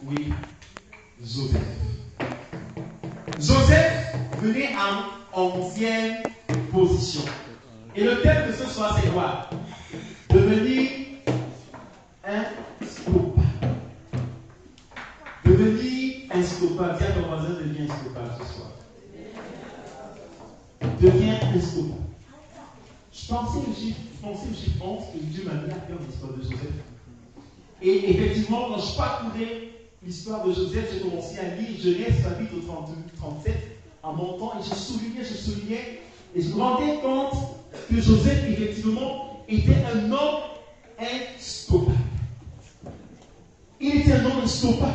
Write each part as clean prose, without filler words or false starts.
Oui, Joseph. Joseph venait en 11e position. Et le thème de ce soir, c'est quoi? Devenir instoppable. Devenir instoppable. Dis à ton voisin, deviens instoppable ce soir. Deviens instoppable. Je pensais au chiffre 11 que Dieu m'a mis à cœur l'histoire de Joseph. Et effectivement, quand je parcourais l'histoire de Joseph, j'ai commencé à lire Genèse chapitre 37 en montant et je soulignais, et je me rendais compte que Joseph, effectivement, était un homme instoppable. Il était un homme instoppable.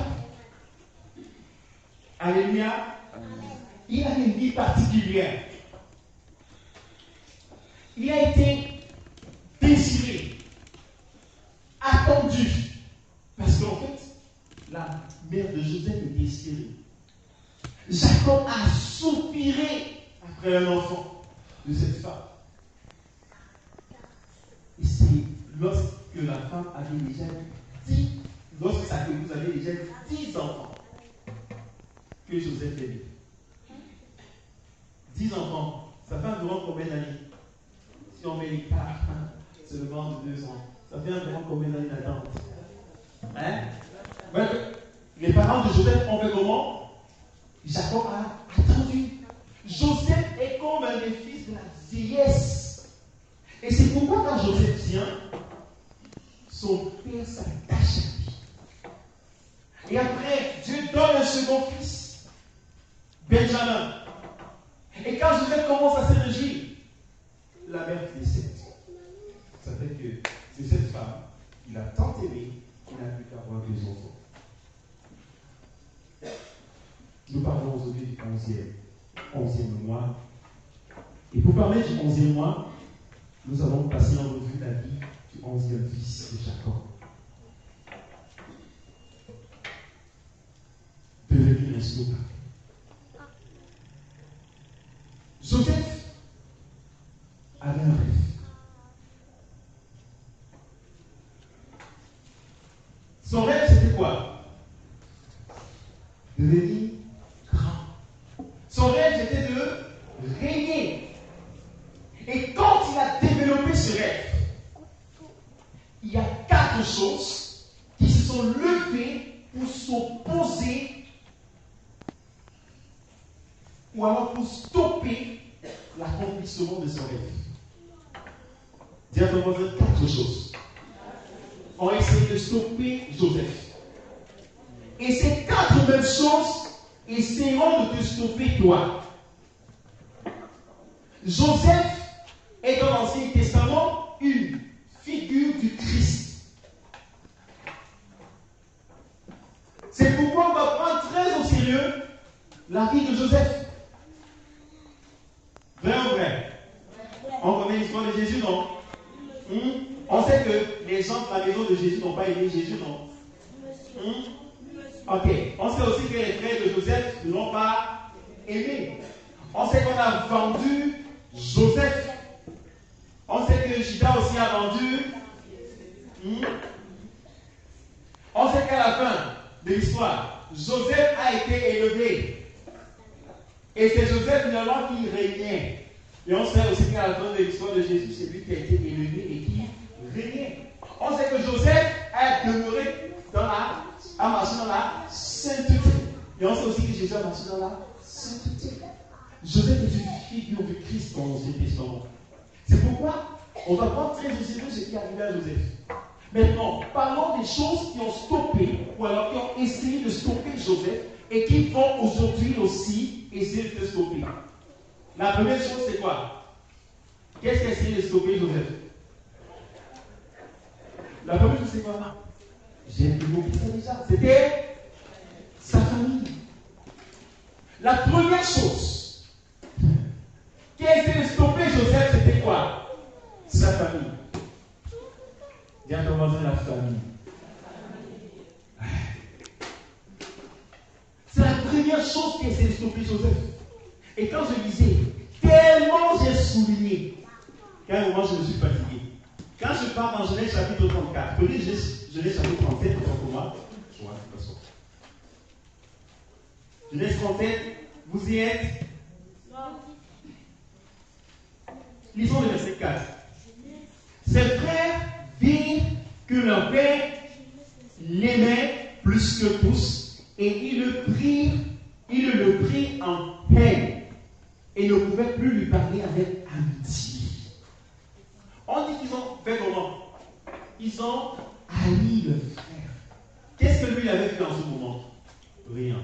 Alléluia. Il a une vie particulière. Il a été désiré, attendu. Parce qu'en fait, la mère de Joseph était stérile. Jacob a soupiré après un enfant de cette femme. Et c'est lorsque la femme avait déjà 10, lorsque sa épouse avait déjà 10 enfants, que Joseph est né. 10 enfants, ça fait environ combien d'années? Si on met les cartes, c'est le ventre de 2 ans. Ça fait environ combien d'années d'attente? Hein? Ouais, les parents de Joseph ont fait comment? Jacob a attendu. Joseph est comme un des fils de la vieillesse. Et c'est pourquoi quand Joseph vient, son père s'attache à lui. Et après, Dieu donne un second fils, Benjamin. Et quand Joseph commence à se réjouir, la mère décède. Ça fait que c'est cette femme qu'il a tant aimée qu'il n'a plus qu'à avoir 2 enfants. Nous parlons aujourd'hui du 11e mois. Et pour parler du 11e mois, nous allons passer en revue la vie du 11e fils de Jacob. Devenir instoppable. Joseph avait un rêve. Son rêve, c'était quoi? Devenir grand. Son rêve, c'était de régner. Et quand il a développé ce rêve, il y a 4 choses qui se sont levées pour s'opposer ou alors pour stopper l'accomplissement de son rêve. Dis à ton voisin 4 choses ont essayé de stopper Joseph. Et ces 4 mêmes choses essaieront de te stopper toi. Joseph est dans l'Ancien Testament une figure du Christ. C'est pourquoi on va prendre très au sérieux la vie de Joseph. Vrai ou vrai? On connaît l'histoire de Jésus, non? On sait que les gens de la maison de Jésus n'ont pas aimé Jésus, non? Ok. On sait aussi que les frères de Joseph ne l'ont pas aimé. On sait qu'on a vendu Joseph. On sait que Judas aussi a vendu. On sait qu'à la fin de l'histoire, Joseph a été élevé. Et c'est Joseph finalement qui régnait. Et on sait aussi qu'à la fin de l'histoire de Jésus, c'est lui qui a été élevé et qui régnait. On sait que Joseph a demeuré a marché dans la sainteté. Et on sait aussi que Jésus a marché dans la sainteté. Joseph est une figure du Christ dans l'Ancien Testament. C'est pourquoi on va prendre très au sérieux ce qui est arrivé à Joseph. Maintenant, parlons des choses qui ont stoppé, ou alors qui ont essayé de stopper Joseph, et qui vont aujourd'hui aussi essayer de stopper. La première chose, c'est quoi? Qu'est-ce qui a essayé de stopper Joseph? La première chose, c'est quoi? J'ai évoqué ça déjà. C'était sa famille. La première chose qui a essayé de stopper Joseph, c'était quoi? Sa famille. Dis à ton voisin la famille. C'est la première chose qui a essayé de stopper Joseph. Et quand je lisais, tellement j'ai souligné qu'à un moment je me suis fatigué. Quand je parle dans Genèse chapitre 34, Genèse chapitre 37 pour moi, je vois de toute façon. Genèse 37, vous y êtes? Lisons le verset 4. Ses frères virent que leur père l'aimait plus que tous, et ils le prirent en haine et ne pouvaient plus lui parler avec amitié. On dit qu'ils ont fait comment? Ils ont haï le frère. Qu'est-ce que lui avait fait en ce moment? Rien.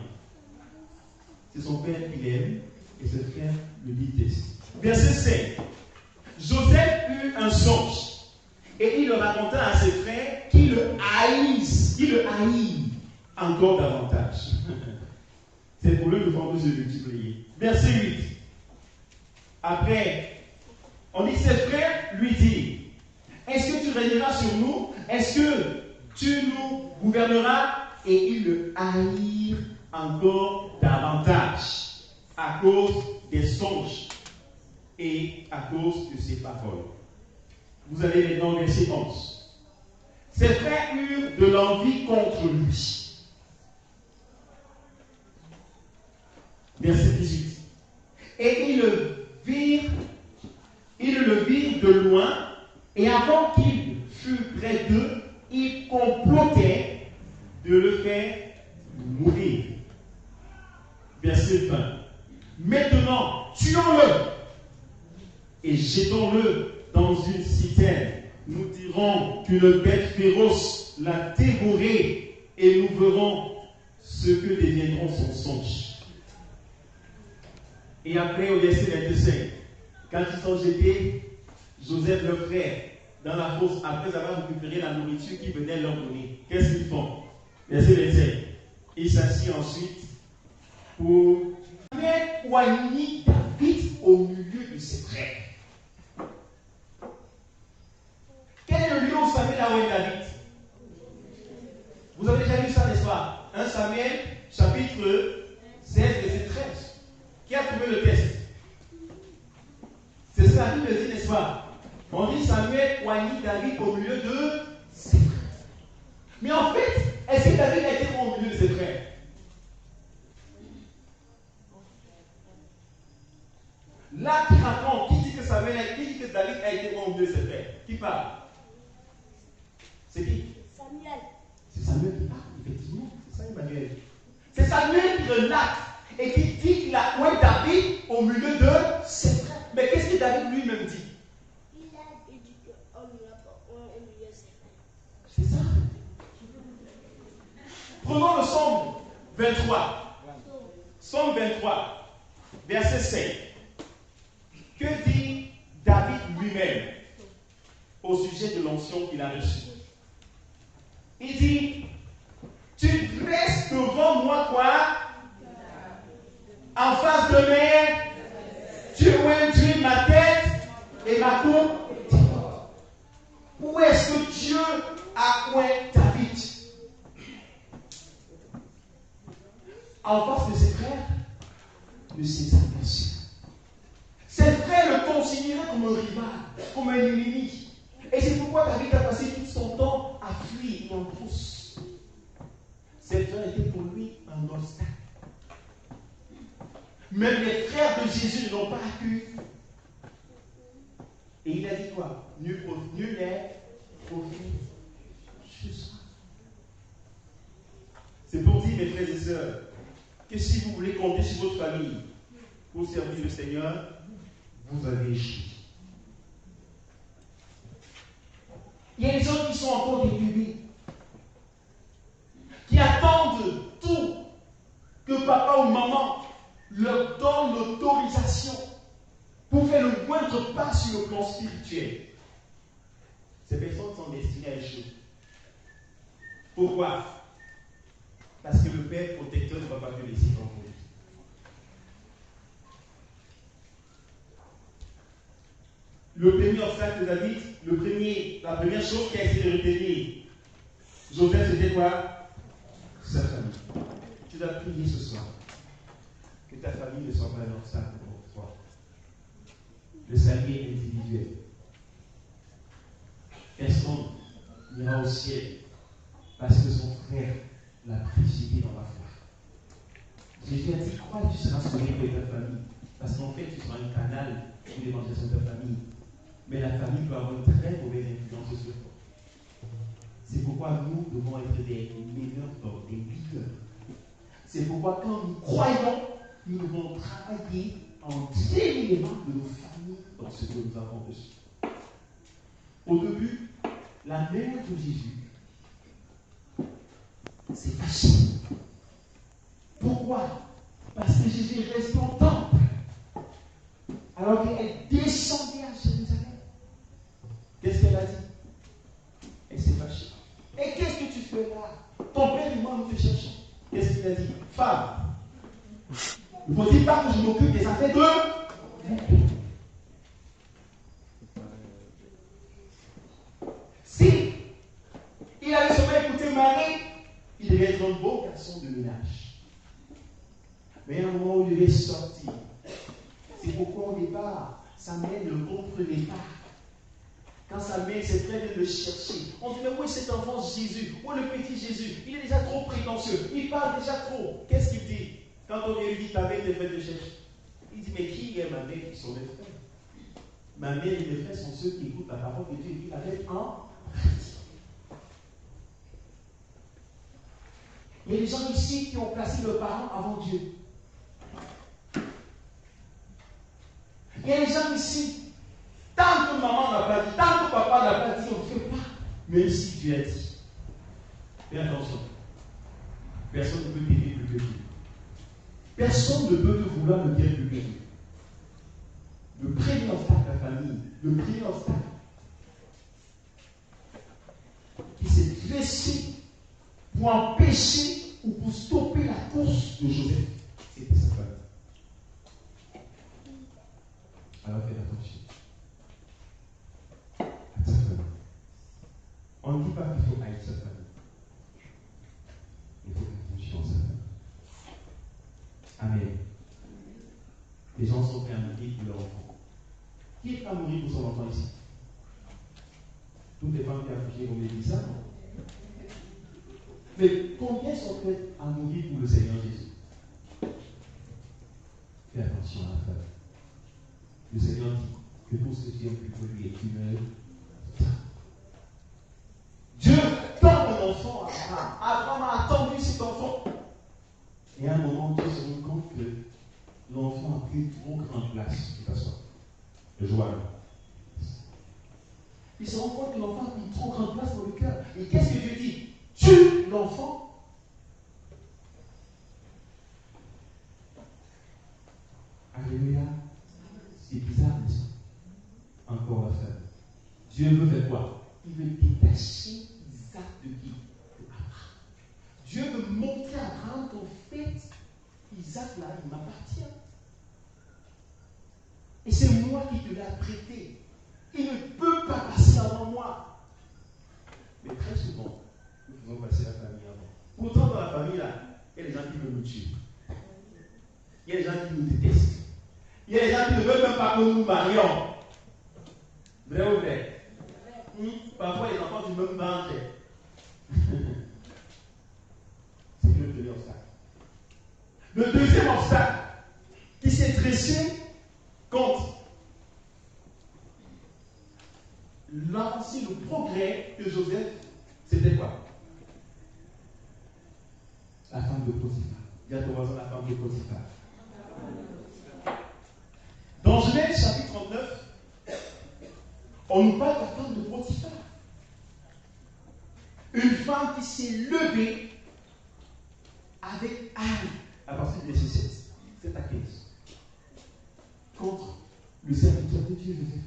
C'est son père qu'il aime et ce frère le déteste. Verset 5. Joseph eut un songe et il le raconta à ses frères qui le haïssent, encore davantage. C'est pour eux de vendre se multiplier. Verset 8. Après, on dit ses frères lui disent: est-ce que tu régneras sur nous? Est-ce que tu nous gouverneras? Et ils le haïrent encore davantage à cause des songes et à cause de ses paroles. Vous allez maintenant au verset 11. Ses frères eurent de l'envie contre lui. Verset 18. Et ils le virent de loin, et avant qu'il fût près d'eux, ils complotaient de le faire mourir. Verset 20. Maintenant, tuons-le et jetons-le dans une citerne. Nous dirons qu'une bête féroce l'a dévoré et nous verrons ce que deviendront son songe. Et après, au verset 25, quand ils sont jetés, Joseph, le frère, dans la fosse, après avoir récupéré la nourriture qu'ils venaient leur donner, qu'est-ce qu'ils font? Verset 25. Ils s'assient ensuite pour oignit David au milieu de ses frères. Quel est le lieu où Samuel a oigné David? Vous avez déjà lu ça, n'est-ce pas? 1 Samuel, chapitre 16, verset 13. Qui a trouvé le texte? C'est ce que la Bible dit, n'est-ce pas? On dit Samuel oignit David au milieu de ses frères. Mais en fait, est-ce que David a été au milieu de ses frères? Là, qui raconte, qui dit que David a été au milieu de ses frères? Qui parle? C'est qui? Samuel. C'est Samuel qui parle, effectivement. C'est ça, Emmanuel. C'est Samuel qui relate et qui dit qu'il a oint David au milieu de ses frères. Mais qu'est-ce que David lui-même dit? Il dit qu'on ne l'a pas oint au milieu de ses frères. C'est ça. Prenons le psaume 23. Psaume 23, verset 5. Que dit David lui-même au sujet de l'onction qu'il a reçue? Il dit: tu dresses devant moi quoi? En face de mer, tu oindris ma tête et ma coupe. Où est-ce que Dieu a oint David? En face de ses frères, de ses adversaires. Ses frères le considéraient comme un rival, comme un ennemi. Et c'est pourquoi David a passé tout son temps à fuir et en trousse. Ses frères étaient pour lui un obstacle. Même les frères de Jésus ne l'ont pas accueilli. Et il a dit quoi? Nul n'est profit juste. C'est pour dire, mes frères et sœurs, que si vous voulez compter sur votre famille pour servir le Seigneur, vous avez échoué. Il y a des gens qui sont encore des bébés, qui attendent tout que papa ou maman leur donne l'autorisation pour faire le moindre pas sur le plan spirituel. Ces personnes sont destinées à échouer. Pourquoi? Parce que le Père protecteur ne va pas te laisser tomber. Le premier obstacle de David, la première chose qui a essayé de retenir Joseph, c'était quoi? Sa famille. Tu dois prier ce soir que ta famille ne soit pas un obstacle pour toi. Le salut est individuel. Personne n'ira au ciel parce que son frère l'a précédé dans la foi. Jésus a dit, crois que tu seras sauvé pour ta famille. Parce qu'en fait, tu seras un canal pour l'évangélisation de ta famille. Mais la famille peut avoir une très mauvaise influence sur toi. C'est pourquoi nous devons être des meilleurs d'ordre, des leaders. C'est pourquoi quand nous croyons, nous devons travailler en l'élément de nos familles dans ce que nous avons reçu. Au début, la mère de Jésus s'est fâchée. Pourquoi? Parce que Jésus est resté au temple. Alors qu'elle descendait à Jérusalem. Qu'est-ce qu'elle a dit? Elle s'est fâchée. Et qu'est-ce que tu fais là? Ton père et moi nous te cherchons. Qu'est-ce qu'il a dit? Femme, ne faut-il pas que je m'occupe des affaires de mon père? Si il avait seulement écouté Marie, il devait être un beau garçon de ménage. Mais à un moment où il devait sortir, c'est pourquoi au départ, sa mère ne comprenait pas. Quand sa mère s'est très bien le chercher, on dit, mais où est cet enfant Jésus? Où est le petit Jésus? Il est déjà trop prétentieux, il parle déjà trop. Qu'est-ce qu'il dit? Quand on lui dit, ta mère te fait de chercher, il dit, mais qui est ma mère qui sont mes frères? Ma mère et mes frères sont ceux qui écoutent la parole de Dieu et qui la mettent en pratique. Il y a des gens ici qui ont placé leurs parents avant Dieu. Il y a des gens ici, tant que maman n'a pas dit, tant que papa n'a pas dit, on ne fait pas. Même si Dieu a dit. Fais attention. Personne ne peut t'aider plus que Dieu. Personne ne peut te vouloir le bien plus que Dieu. Le premier obstacle de la famille, le premier obstacle qui s'est dressé pour empêcher ou pour stopper la course de Joseph, c'était sa famille. Alors faites attention à sa famille. On ne dit pas qu'il faut haïr sa famille. Il faut faire confiance à sa famille. Amen. Les gens sont prêts à mourir pour leur enfant. Qui est prêt à mourir pour son enfant ici? Toutes les femmes qui accouchent vont me dire ça. Mais combien sont prêts à mourir pour le Seigneur Jésus? Fais attention à la famille. Le Seigneur dit que tout ce qui est plus pour lui est une œuvre. Dieu donne un enfant à Abraham. Abraham a attendu cet enfant. Et à un moment, Dieu se rend compte que l'enfant a pris une trop grande place. C'est pas ça. Le joie. Il se rend compte que l'enfant a pris une trop grande place dans le cœur. Et qu'est-ce que Dieu dit? Tue l'enfant. Alléluia. C'est bizarre, n'est-ce pas? Encore la femme. Dieu veut faire quoi? Il veut détacher Isaac de qui? De Abraham. Dieu veut montrer à Abraham qu'en fait, Isaac là, il m'appartient. Et c'est moi qui te l'ai prêté. Il ne peut pas passer avant moi. Mais très souvent, nous faisons passer la famille avant. Pourtant, dans la famille là, il y a des gens qui veulent nous tuer. Il y a des gens qui nous détestent. Il y a des gens qui ne veulent même pas que nous marions. Vrai ou vrai? Parfois, les enfants du même ventre. C'est le premier obstacle. Le deuxième obstacle qui s'est dressé contre l'avancée, le progrès de Joseph, c'était quoi? La femme de Potiphar. Dis à ton voisin, la femme de Potiphar. Dans Genèse chapitre 39, on nous parle de la femme de Potiphar. Une femme qui s'est levée avec âme à partir du verset 7 à 15 contre le serviteur de Dieu Joseph.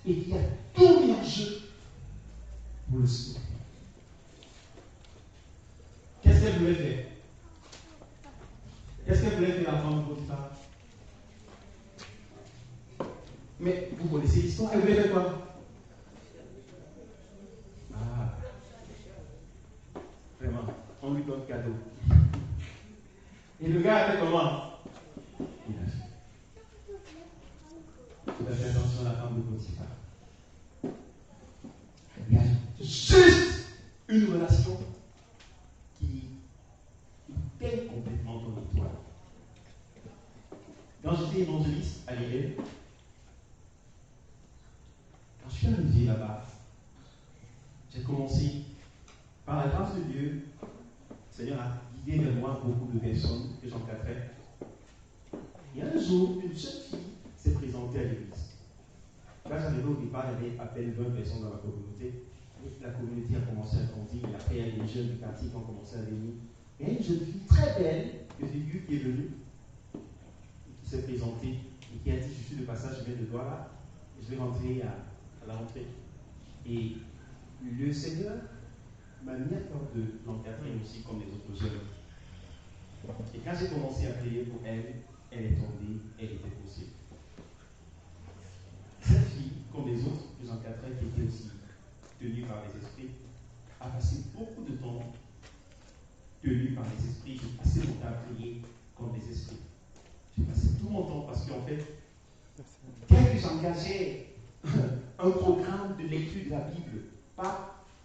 Et qui a tout mis en jeu pour le sauver. Qu'est-ce qu'elle voulait faire? Qu'est-ce qu'elle voulait faire la femme de Potiphar? Mais vous connaissez l'histoire, elle voulait faire quoi? Ah, vraiment, on lui donne cadeau. Et le gars a fait comment? Il a fait. Il a fait attention à la femme de Potiphar. Il y a juste une relation qui est complètement parti évangéliste à l'IL. Quand je suis arrivé là-bas, j'ai commencé, par la grâce de Dieu, le Seigneur a guidé vers moi beaucoup de personnes que j'encadrais. Et un jour, une jeune fille s'est présentée à l'église. Quand j'arrivais au départ, il y avait à peine 20 personnes dans la communauté. Et la communauté a commencé à grandir, et après il y a des jeunes du quartier qui ont commencé à venir. Et il y a une jeune fille très belle de figure qui est venue, qui s'est présentée et qui a dit: je suis de passage, je viens de Douala, je vais rentrer à la rentrée. Et le Seigneur m'a mis à cœur de l'encadrer aussi comme les autres jeunes. Et quand j'ai commencé à prier pour elle, elle est tombée, elle était possible. Cette fille, comme les autres que j'encadrais, qui étaient aussi tenues par les esprits, a passé beaucoup de temps tenue par les esprits. J'ai passé mon temps à prier comme les esprits. J'ai passé tout mon temps parce qu'en fait, dès que j'engageais un programme de lecture de la Bible,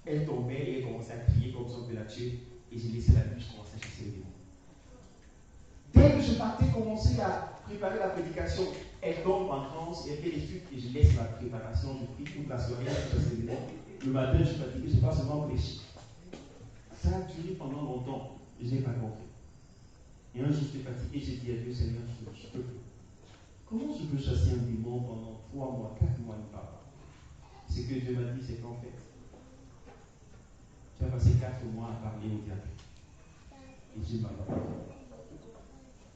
elle tombait et elle commençait à crier comme ça, on peut la tuer. Et j'ai laissé la Bible, je commençais à chasser les démons. Dès que je partais commencer à préparer la prédication, elle tombe en transe et elle fait les trucs et je laisse la préparation, je prie toute la soirée, je chasse les démons. Le matin, je suis fatigué, je passe seulement prêcher. Ça a duré pendant longtemps et je n'ai pas compris. Et un jour, j'étais fatigué, j'ai dit à Dieu: Seigneur, je peux plus. Comment je peux chasser un démon pendant 3 mois, 4 mois, il ne parle pas? Ce que Dieu m'a dit, c'est qu'en fait, tu as passé 4 mois à parler au diable. Et Dieu m'a parlé.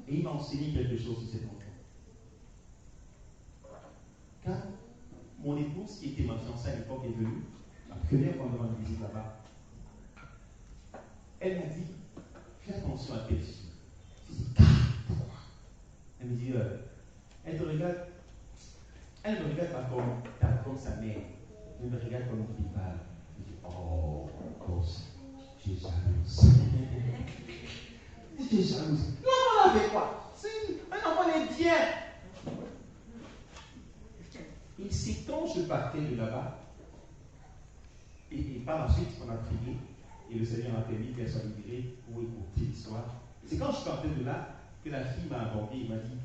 Et il m'a enseigné quelque chose sur cet enfant. Quand mon épouse, qui était ma fiancée à l'époque, est venue, la première fois devant une visite là-bas, elle m'a dit: fais attention à tes filles. Je dis: pourquoi? Elle me dit: elle me regarde pas comme sa mère, elle me regarde comme une rivale. Je dis: oh, gosse, tu es jalouse. Tu es jalouse. Non, on a fait quoi? Un enfant est bien. Et c'est quand je partais de là-bas, et par la suite, on a prié, et le Seigneur a permis qu'elle soit libérée pour écouter l'histoire. Et c'est quand je partais de là que la fille m'a abordé et m'a dit: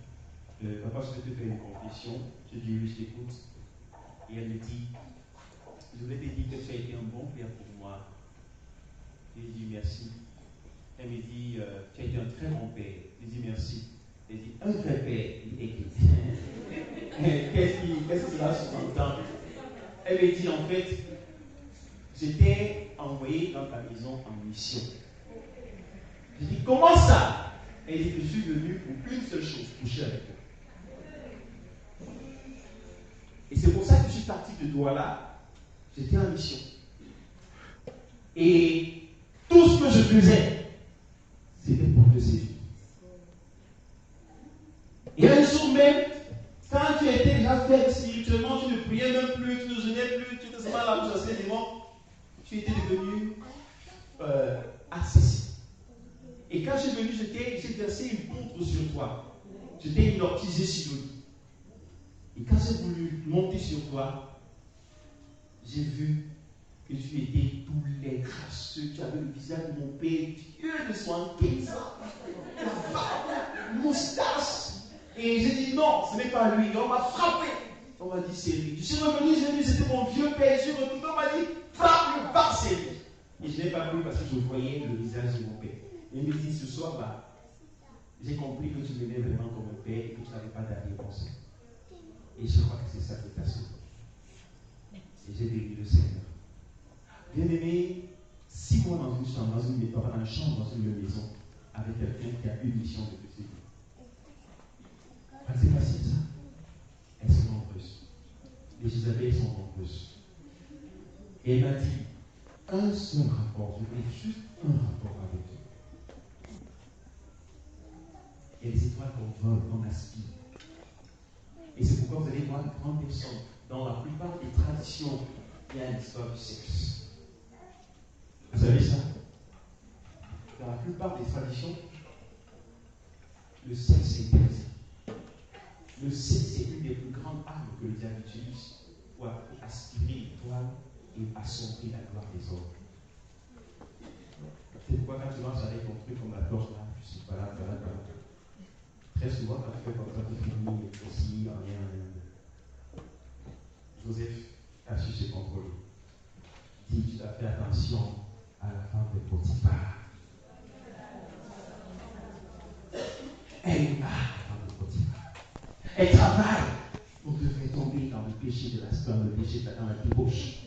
papa, je vais te faire une confession. Je dis: oui, je t'écoute. Et elle me dit: je voulais te dire que tu as été un bon père pour moi. Je lui dis: merci. Elle me dit: tu as été un très bon père. Je lui dis: merci. Elle dit: un vrai père. Qu'est-ce que cela sous-entend? Elle me dit: en fait, j'étais envoyé dans ta maison en mission. Je dis: comment ça? Elle dit: je suis venu pour une seule chose, coucher avec toi. Et c'est pour ça que je suis parti de Douala. J'étais en mission. Et tout ce que je faisais, c'était pour te séduire. Et un jour même, quand tu étais déjà faible spirituellement, tu ne priais même plus, tu ne jeûnais plus, tu ne sais pas la bouche assez démons, tu étais devenu accessible. Et quand je suis venu, j'ai versé une poudre sur toi. J'étais hypnotisé sur lui. Et quand j'ai voulu monter sur toi, j'ai vu que tu étais tous les crasseux, tu avais le visage de mon père, Dieu de 75 ans, la barbe, moustache. Et j'ai dit: non, ce n'est pas lui. Et on m'a frappé. On m'a dit: c'est lui. Je suis revenu, j'ai dit: c'était mon vieux père. Je suis retourné, on m'a dit: frappe-le, pas, c'est lui. Et je n'ai pas cru parce que je voyais le visage de mon père. Et il me dit: ce soir, j'ai compris que tu m'aimais vraiment comme un père et que tu n'avais pas d'arrière-pensée. Et je crois que c'est ça qui t'a sauvé. Et j'ai béni le Seigneur. Bien-aimé, 6 mois dans une chambre, dans une chambre, dans une maison, avec quelqu'un qui a une mission de te séduire. C'est facile ça. Elles sont nombreuses. Les Isabelles sont nombreuses. Et elle m'a dit: un seul rapport, je voulais juste un rapport avec toi. Et les étoiles qu'on vole, qu'on aspire. Et c'est pourquoi vous allez voir une grande personne. Dans la plupart des traditions, il y a une histoire du sexe. Vous savez ça? Dans la plupart des traditions, le sexe est interdit. Le sexe est une des plus grandes armes que le diable utilise pour aspirer l'étoile et assombrir la gloire des hommes. C'est pourquoi quand tu marches avec ton truc comme la torche là, je suis pas là. Très souvent, quand tu fais comme ça, tu finis aussi en rien. Joseph a su se contrôler. Dit, tu dois faire attention à la femme de Potiphar. Elle est mal, la femme de Potiphar. Elle travaille pour te faire tomber dans le péché de dans la débauche.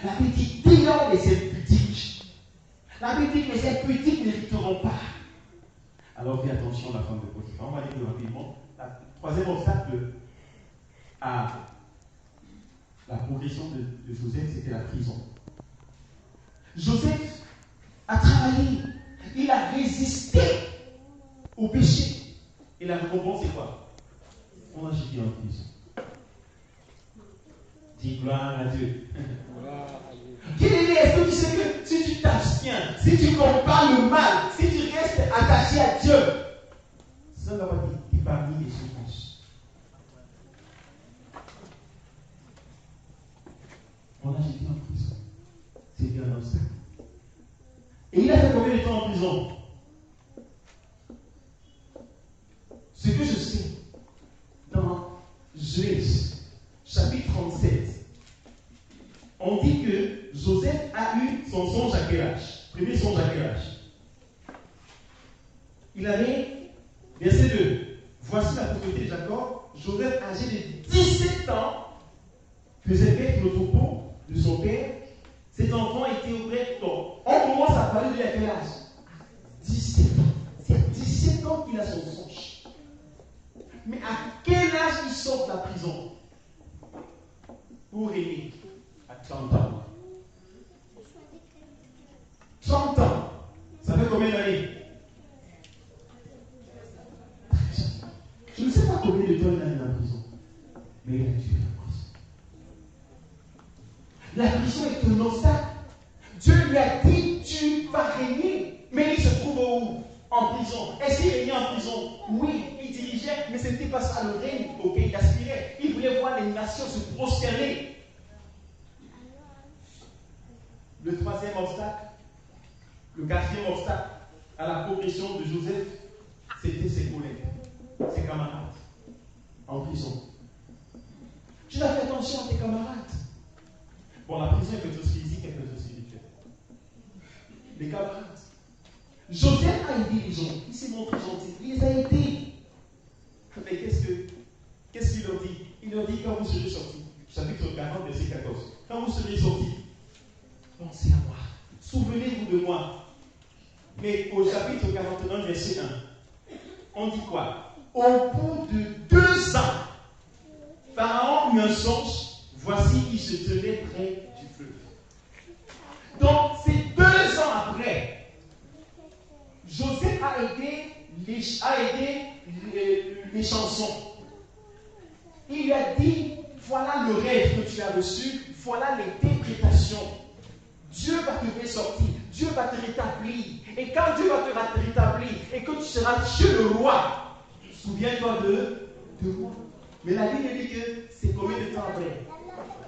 La Bible dit, dis-leur les impudiques. La Bible dit que les impudiques n'hériteront pas. Alors fais attention à la femme de Potiphar. On va lire rapidement. Le troisième obstacle à la progression de Joseph, c'était la prison. Joseph a travaillé, il a résisté au péché. Et la récompense, c'est quoi? On a jeté en prison. Dis gloire à Dieu. Est-ce que tu sais que si tu t'abstiens, si tu combats le mal, si tu restes attaché à Dieu, ça ne va pas t'épargner des souffrances. On a jeté en prison. C'était un obstacle. Et il a fait combien de temps en prison? Ce que je sais, dans Genèse, chapitre 37, on dit que Joseph a eu son songe à quel âge? Premier songe à quel âge? Il avait, verset 2, voici la propriété de Jacob. Joseph, âgé de 17 ans, faisait paître le troupeau de son père. Cet enfant était auprès de toi. On commence à parler de lui à quel âge? 17 ans. C'est à 17 ans qu'il a son songe. Mais à quel âge il sort de la prison? Pour régner? À 30 ans. 30 ans. Ça fait combien d'années? Je ne sais pas combien de temps il a eu en prison. Mais il a tué la prison. La prison est un obstacle. Dieu lui a dit, tu vas régner. Mais il se trouve où? En prison. Est-ce qu'il régnait en prison? Oui, il dirigeait, mais ce n'était pas ça le règne auquel il aspirait. Il voulait voir les nations se prosterner. Le troisième obstacle, le quatrième obstacle à la progression de Joseph, c'était ses collègues, ses camarades en prison. Tu dois faire attention à tes camarades. Bon, la prison est quelque chose physique et quelque chose spirituel. Les camarades. Joseph a aidé les gens. Il s'est montré gentil. Il les a aidés. Mais qu'est-ce qu'il leur dit? Il leur dit, quand vous serez sortis, chapitre 40, verset 14, quand vous serez sortis, pensez à moi. Souvenez-vous de moi. Mais au chapitre 41, verset 1, on dit quoi? Au bout de 2 ans, Pharaon eut un songe. Voici qu'il se tenait près du fleuve. Donc, c'est 2 ans après, Joseph a aidé les chansons. Il lui a dit, voilà le rêve que tu as reçu, voilà l'interprétation. Dieu va te faire sortir, Dieu va te rétablir. Et quand Dieu va te rétablir et que tu seras chez le roi, souviens-toi de moi. Mais la Bible dit que c'est combien de temps après?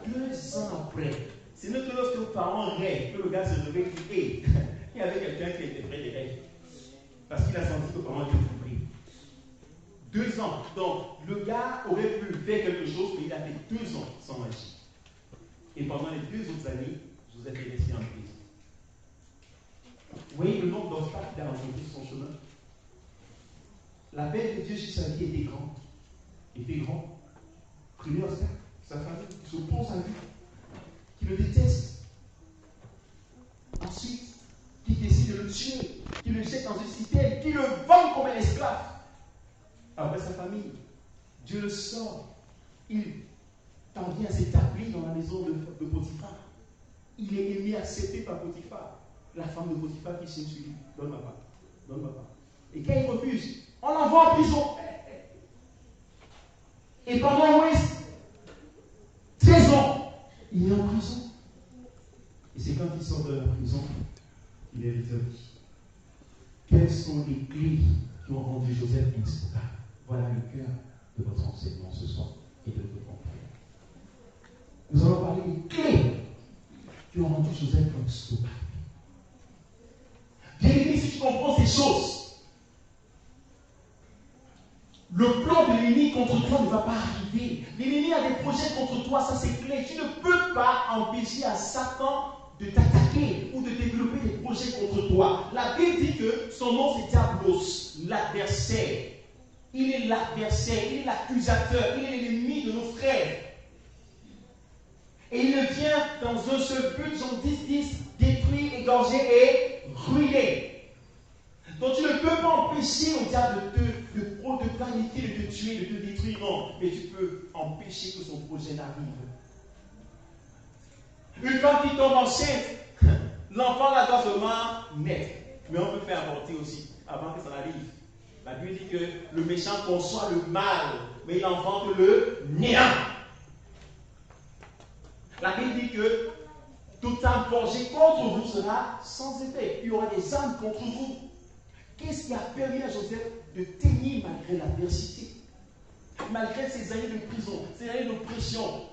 2 ans après. C'est notre lorsque le parent rêve, que le gars se réveille et dit, il y avait quelqu'un qui était près des rêves. Parce qu'il a senti que le parent était compris. 2 ans. Donc, le gars aurait pu faire quelque chose, mais il a fait 2 ans sans agir. Et pendant les 2 autres années, Joseph est resté en prison. Vous voyez le nombre d'obstacles qu'il a rencontré sur son chemin? L'appel de Dieu sur sa vie était grand. Était grand. Premier obstacle, sa famille qui s'oppose à lui, qui le déteste. Ensuite, qui décide de le tuer, qui le jette dans une citerne, qui le vend comme un esclave. Après sa famille, Dieu le sort. Il parvient à s'établir dans la maison de Potiphar. Il est aimé, accepté par Potiphar. La femme de Potiphar qui s'est sur lui. Donne ma part. Donne ma part. Et quand il refuse, on l'envoie en prison. Et pendant au moins 13 ans, il est en prison. Et c'est quand il sort de la prison, il est rétabli. Quelles sont les clés qui ont rendu Joseph instoppable? Voilà le cœur de votre enseignement ce soir et de votre prière. Nous allons parler des clés qui ont rendu Joseph instoppable. Bien aimé, si tu comprends ces choses, l'ennemi contre toi ne va pas arriver. L'ennemi a des projets contre toi, ça c'est clair. Tu ne peux pas empêcher à Satan de t'attaquer ou de développer des projets contre toi. La Bible dit que son nom c'est Diablos, l'adversaire. Il est l'adversaire, il est l'accusateur, il est l'ennemi de nos frères. Et il ne vient dans un seul but, Jean 10, détruire, égorger et ruiner. Donc tu ne peux pas empêcher au diable de planifier, de te tuer, de te détruire, non. Mais tu peux empêcher que son projet n'arrive. Une femme qui tombe enceinte, l'enfant là doit seulement naître. Mais on peut faire avorter aussi, avant que ça n'arrive. La Bible dit que le méchant conçoit le mal, mais il enfante le néant. La Bible dit que toute âme forgée contre vous sera sans effet. Il y aura des âmes contre vous. Qu'est-ce qui a permis à Joseph de tenir malgré l'adversité? Malgré ces années de prison, ces années d'oppression,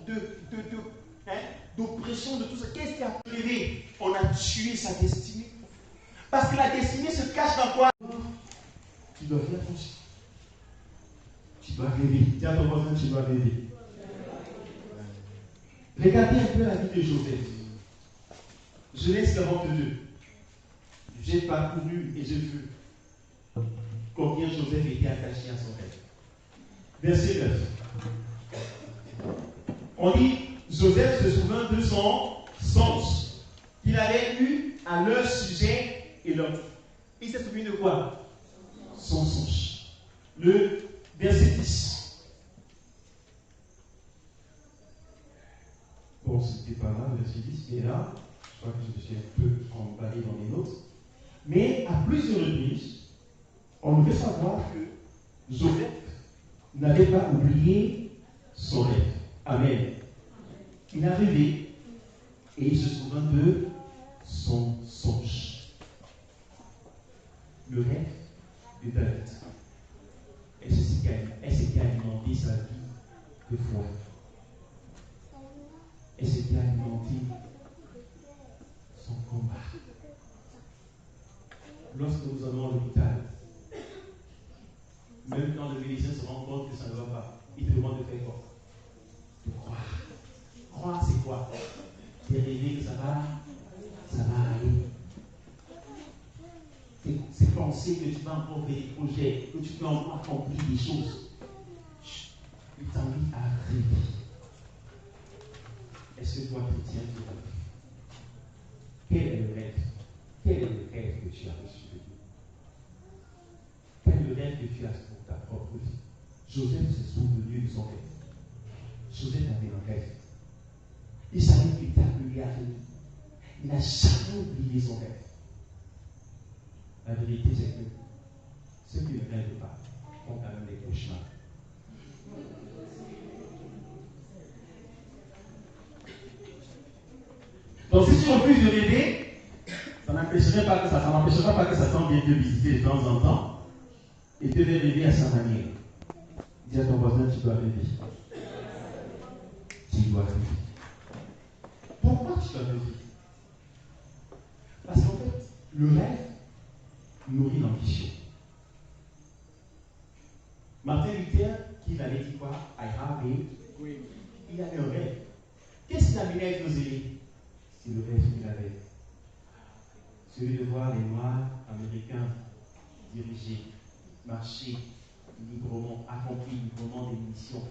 d'oppression de tout ça. Qu'est-ce qui a permis? On a tué sa destinée. Parce que la destinée se cache dans quoi? Tu dois faire attention. Tu dois rêver. Dis à ton voisin, tu dois rêver. Regardez un peu la vie de Joseph. Genèse 42. J'ai parcouru et j'ai vu combien Joseph était attaché à son rêve. Verset 9. On dit, Joseph se souvint de son songe qu'il avait eu à leur sujet et leur. Il s'est souvenu de quoi? Son songe. Le verset 10. Bon, c'était pas là, verset 10, mais là, je crois que je me suis un peu emballé dans les notes. Mais à plusieurs reprises, on devait savoir que Joseph n'avait pas oublié son rêve. Amen. Il a rêvé et il se souvint de son songe. Le rêve de David. Et c'est ce qui a alimenté sa vie de foi. Et ce qui a alimenté son combat. Lorsque nous allons à l'hôpital, même quand le médecin se rend compte que ça ne va pas, il te demande de faire quoi? De croire. Croire, c'est quoi? C'est rêver que ça va aller. C'est penser que tu vas encore faire des projets, que tu peux encore accomplir des choses. Il t'invite à rêver. Est-ce que toi, chrétien, tu rêves? Quel est le rêve? Quel est le rêve que tu as reçu de Dieu? Quel est le rêve que tu as pour ta propre vie? Joseph s'est souvenu de son rêve. Joseph avait un rêve. Il savait qu'il était appelé à rêver. Il n'a jamais oublié son rêve. La vérité, c'est que ceux qui ne rêvent pas font quand même des cauchemars. Donc si tu refuses de rêver, ça n'empêchera pas que Satan vienne te visiter de temps en temps et te fait rêver à sa manière. Dis à ton voisin, tu dois rêver. Tu dois rêver. Pourquoi tu dois rêver? Parce qu'en fait, le rêve nourrit l'ambition. Martin Luther, qui avait dit quoi? I have a dream. Il avait un rêve. Qu'est-ce qu'il a amené à être zélé? C'est le rêve qu'il avait. Celui de voir les Noirs américains diriger, marcher librement, accomplir librement des missions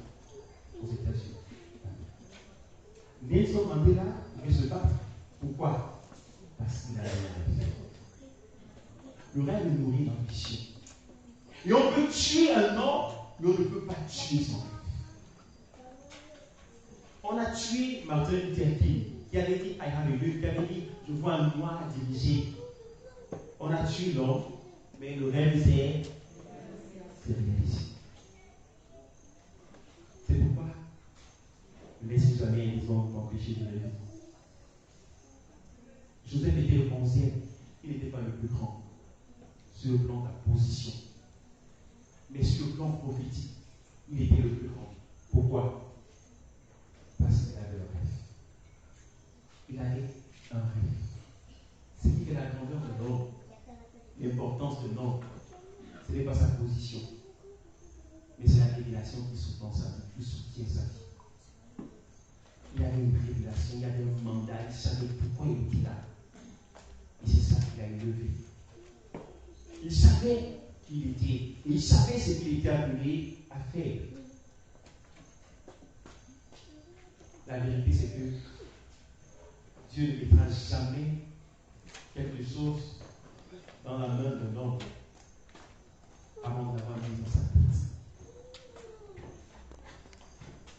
aux États-Unis. Nelson Mandela veut se battre. Pourquoi? Parce qu'il avait un rêve. Le rêve nourrit l'ambition. Et on peut tuer un homme, mais on ne peut pas tuer son rêve. On a tué Martin Luther King, qui avait dit, I have a dream, qui avait dit, je vois un noir diriger. On a tué l'homme, mais le rêve c'est réalisé. C'est pourquoi ne laissez jamais les hommes m'empêcher de rêver. Joseph était le 11e, il n'était pas le plus grand. Sur le plan de la position. Mais sur le plan prophétique, il était le plus grand. Pourquoi? Parce qu'il avait un rêve. Il avait un rêve. Ce qui fait la grandeur de l'homme, l'importance de l'homme, ce n'est pas sa position, mais c'est la révélation qui soutient sa vie, qui soutient sa vie. Il avait une révélation, il avait un mandat, il savait pourquoi il était là. Et c'est ça qu'il a élevé. Il savait qui il était, et il savait ce qu'il était appelé à faire. La vérité, c'est que Dieu ne mettra jamais quelque chose dans la main d'un homme avant d'avoir mis dans sa tête.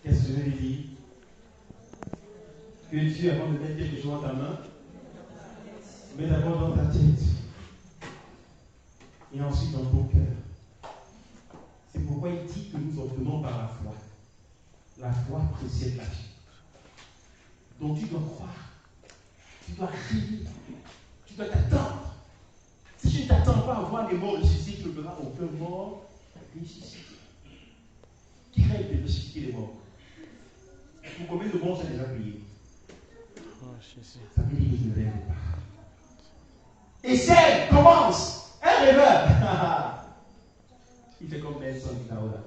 Qu'est-ce que je veux dire? Que Dieu, avant de mettre quelque chose dans ta main, met d'abord dans ta tête et ensuite dans ton cœur. C'est pourquoi il dit que nous obtenons par la foi. La foi précède la vie. Donc tu dois croire, tu dois crier, tu dois t'attendre. Si tu ne t'attends pas à voir les morts ressusciter, tu ne verras aucun mort ressusciter. Qui rêve de ressusciter les morts? Pour combien de morts j'ai déjà prié? Ça veut dire que je ne rêve pas. Essaye, commence. Un rêveur. Il fait comme Nelson Kaola.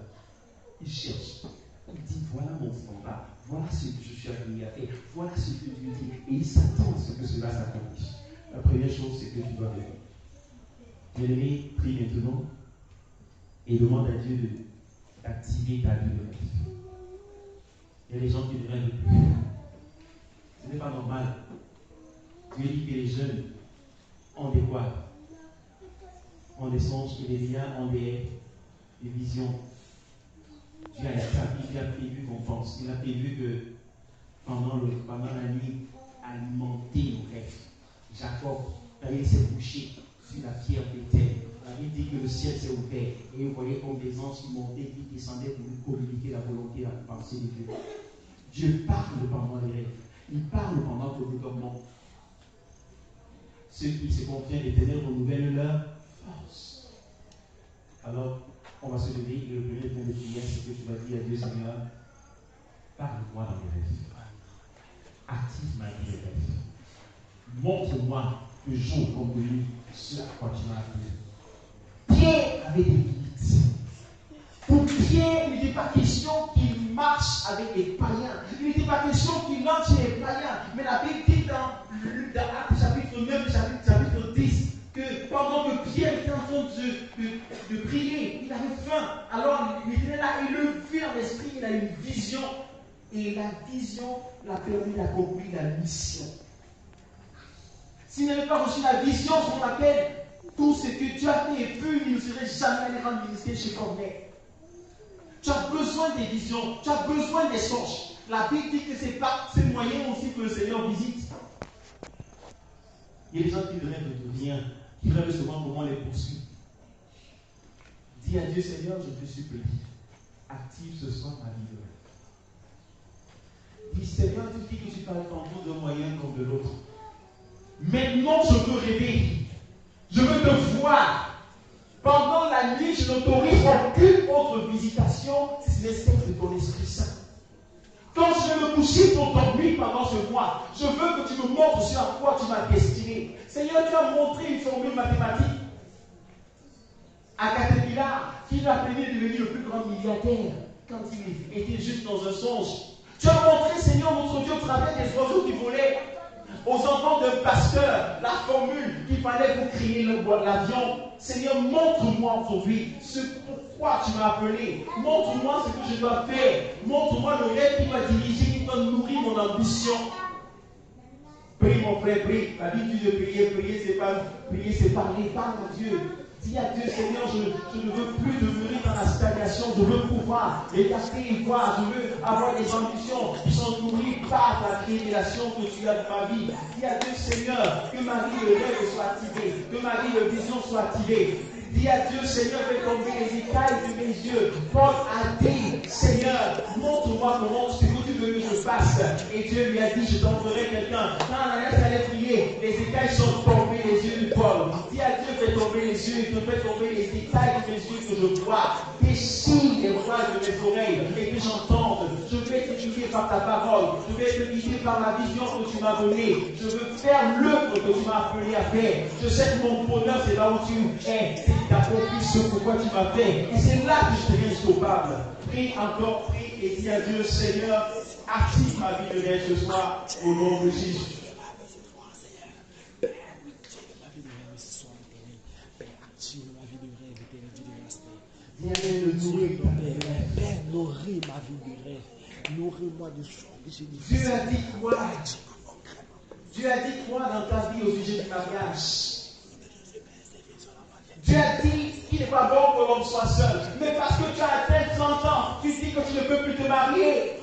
Il cherche. Il dit, voilà mon standard. Voilà ce que je suis appelé à faire. Voilà ce que Dieu dit. Et il s'attend à ce que cela s'accomplisse. La première chose, c'est que tu dois rêver. Bien-aimé, prie maintenant et demande à Dieu d'activer ta vie de rêve. Il y a des gens qui ne rêvent plus. Ce n'est pas normal. Dieu dit que les jeunes ont des quoi? Ont des songes, et les liens ont des visions. Dieu a établi, il a prévu qu'on pense. Il a prévu que pendant la nuit, alimenter nos rêves. Jacob, il s'est couché sur la pierre d'éther. La Bible dit que le ciel s'est ouvert et vous voyez comme des anges qui montaient, qui descendaient pour nous communiquer la volonté, la pensée de Dieu. Dieu parle pendant les rêves. Il parle pendant que nous dormons. Ceux qui se confient des ténèbres renouvellent leur force. Alors, on va se lever et le premier point de prière, c'est que tu vas dire à Dieu, Seigneur, parle-moi dans mes rêves. Active ma vie de rêve. Montre-moi le jour comme de nuit ce à quoi tu m'as appelé. Pierre avait des limites. Pour Pierre, il n'était pas question qu'il marche avec les païens. Il n'était pas question qu'il entre chez les païens. Mais la Bible dit dans Actes chapitre 9, chapitre 10, que pendant que Pierre était en train de prier, il avait faim. Alors il était là, il le vit dans l'esprit, il a une vision. Et la vision l'a permis d'accomplir la mission. S'il n'avait pas reçu la vision sur laquelle tout ce que Dieu a fait et pu, il ne serait jamais allé rendre ministère chez Corneille. Tu as besoin des visions, tu as besoin des songes. La Bible dit que c'est par ces moyens aussi que le Seigneur visite. Il y a des gens qui rêvent de rien, qui rêvent souvent comment les poursuivre. Dis à Dieu, Seigneur, je te supplie, active ce soir ma vie de rêve. Dis, Seigneur, tu dis que tu parles tantôt d'un moyen comme de l'autre. Maintenant, je veux rêver. Je veux te voir. Pendant la nuit, je n'autorise aucune autre visitation si ce n'est celle de ton Esprit Saint. Quand je vais me coucher pour dormir pendant ce mois, je veux que tu me montres sur quoi tu m'as destiné. Seigneur, tu as montré une formule mathématique à Caterpillar qui l'a permis de devenir le plus grand milliardaire quand il était juste dans un songe. Tu as montré, Seigneur, notre Dieu, au travers des oiseaux qui volaient aux enfants d'un pasteur, la formule qu'il fallait pour créer l'avion. Seigneur, montre-moi aujourd'hui ce pourquoi tu m'as appelé. Montre-moi ce que je dois faire. Montre-moi le rêve qui m'a dirigé, qui doit nourrir mon ambition. Prie, mon frère, prie. La Bible dit de prier. Prier, c'est parler. Parle à Dieu. Dis à Dieu, Seigneur, je ne veux plus demeurer dans la stagnation. Je veux pouvoir écarter et voir. Je veux avoir des ambitions qui sont nourries par la révélation que tu as de ma vie. Dis à Dieu, Seigneur, que ma vie de rêve soit activée, que ma vie de vision soit activée. Dis à Dieu, Seigneur, fais tomber les écailles de mes yeux. Paul a dit, Seigneur, montre-moi comment ce que tu veux que je fasse. Et Dieu lui a dit, je t'enverrai quelqu'un. Quand Ananias allait prier, les écailles sont tombées les yeux de Paul. Dis à Dieu, fais tomber les yeux, que fais tomber les écailles de mes yeux que je vois. Déchire les voiles de mes oreilles et que j'entende. Je veux être guidé par ta parole. Je veux être guidé par la vision que tu m'as donnée. Je veux faire l'œuvre que tu m'as appelé à faire. Je sais que mon bonheur, c'est là où tu es. C'est que tu as compris ce pourquoi tu m'as fait. Et c'est là que je deviens sauvable. Prie encore, prie et dis à Dieu, Seigneur, active ma vie de rêve ce soir au nom de Jésus. Viens le nourrir ta Père, nourris ma vie de rêve. Nourris-moi de soir que j'ai dit. Dieu a dit quoi? Dieu a dit quoi dans ta vie au sujet du mariage? Dieu a dit qu'il n'est pas bon que l'homme soit seul. Mais parce que tu as atteint 30 ans, tu dis que tu ne peux plus te marier.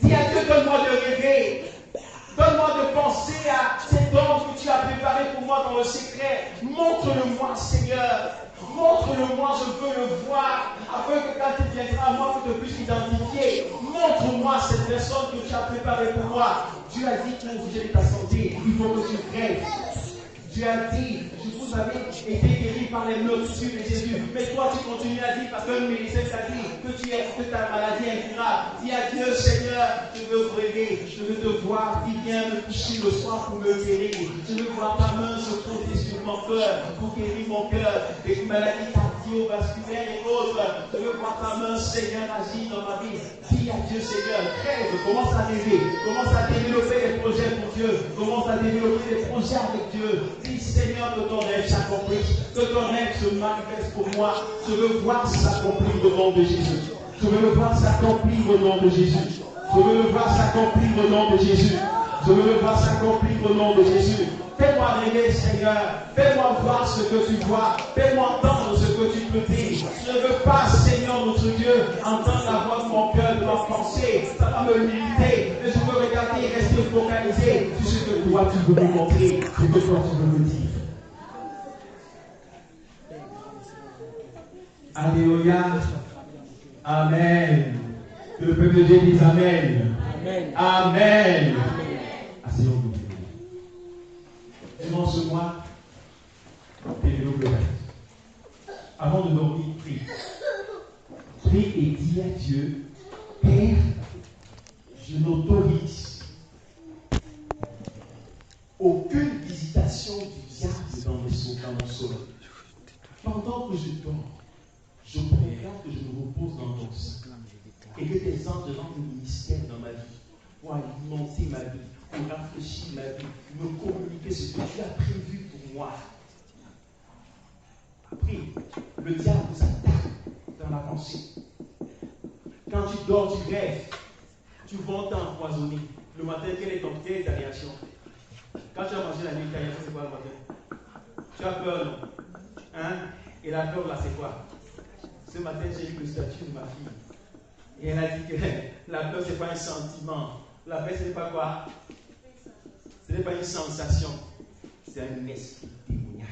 Dis à Dieu, donne-moi de rêver. Donne-moi de penser à cet homme que tu as préparé pour moi dans le secret. Montre-le-moi, Seigneur. Montre-le-moi, je veux le voir, afin que quand il viendra à moi, que je puisse l'identifier. Montre-moi cette personne que tu as préparée pour moi. Dieu a dit qu'au sujet de ta santé, il faut que tu rêves. Dieu a dit, vous avez été guéri par les meurtrissures de Jésus. Mais toi, tu continues à dire, parce que le médecin t'a dit que ta maladie est incurable. Dis à Dieu, Seigneur, je veux rêver, je veux te voir qui vient me toucher le soir pour me guérir. Je veux voir ta main se poser sur mon cœur pour guérir mon cœur des maladies cardiovasculaires et autres. Je veux voir ta main, Seigneur, agir dans ma vie. Dis à Dieu, Seigneur, rêve, commence à rêver, commence à développer des projets pour Dieu, commence à développer des projets avec Dieu. Dis, Seigneur, que ton rêve s'accomplisse, que ton rêve se manifeste pour moi. Je veux voir s'accomplir au nom de Jésus. Je veux le voir s'accomplir au nom de Jésus. Je veux le voir s'accomplir au nom de Jésus. Je veux le voir s'accomplir au nom de Jésus. Fais-moi rêver, Seigneur. Fais-moi voir ce que tu vois. Fais-moi entendre ce que tu peux dire. Je ne veux pas, Seigneur notre Dieu, entendre la voix de mon cœur, de ma pensée. Ça va me limiter. Mais je veux regarder et rester focalisé sur ce que toi tu veux me montrer, ce que toi tu veux me dire. Alléluia. Amen. Que le peuple de Dieu dise Amen. Amen. Amen. Asseyons-nous. Durant ce mois, développe le rêve. Avant de dormir, prie. Prie et dis à Dieu, Père, je n'autorise aucune visitation du diable dans mon sommeil. Pendant que je dors, je préfère que je me repose dans ton sein et que tes anges rentrent le ministère dans ma vie pour alimenter ma vie, pour rafraîchir ma vie, me communiquer ce que tu as prévu pour moi. Après, le diable s'attaque dans la pensée. Quand tu dors, tu rêves, tu vas t'empoisonner. Le matin, quelle est ta réaction? Quand tu as mangé la nuit, ta réaction c'est quoi le matin? Tu as peur, non? Hein? Et la peur là, c'est quoi? Ce matin, j'ai eu le statut de ma fille. Et elle a dit que la peur, ce n'est pas un sentiment. La peur, ce n'est pas quoi? Ce n'est pas une sensation. C'est un esprit démoniaque.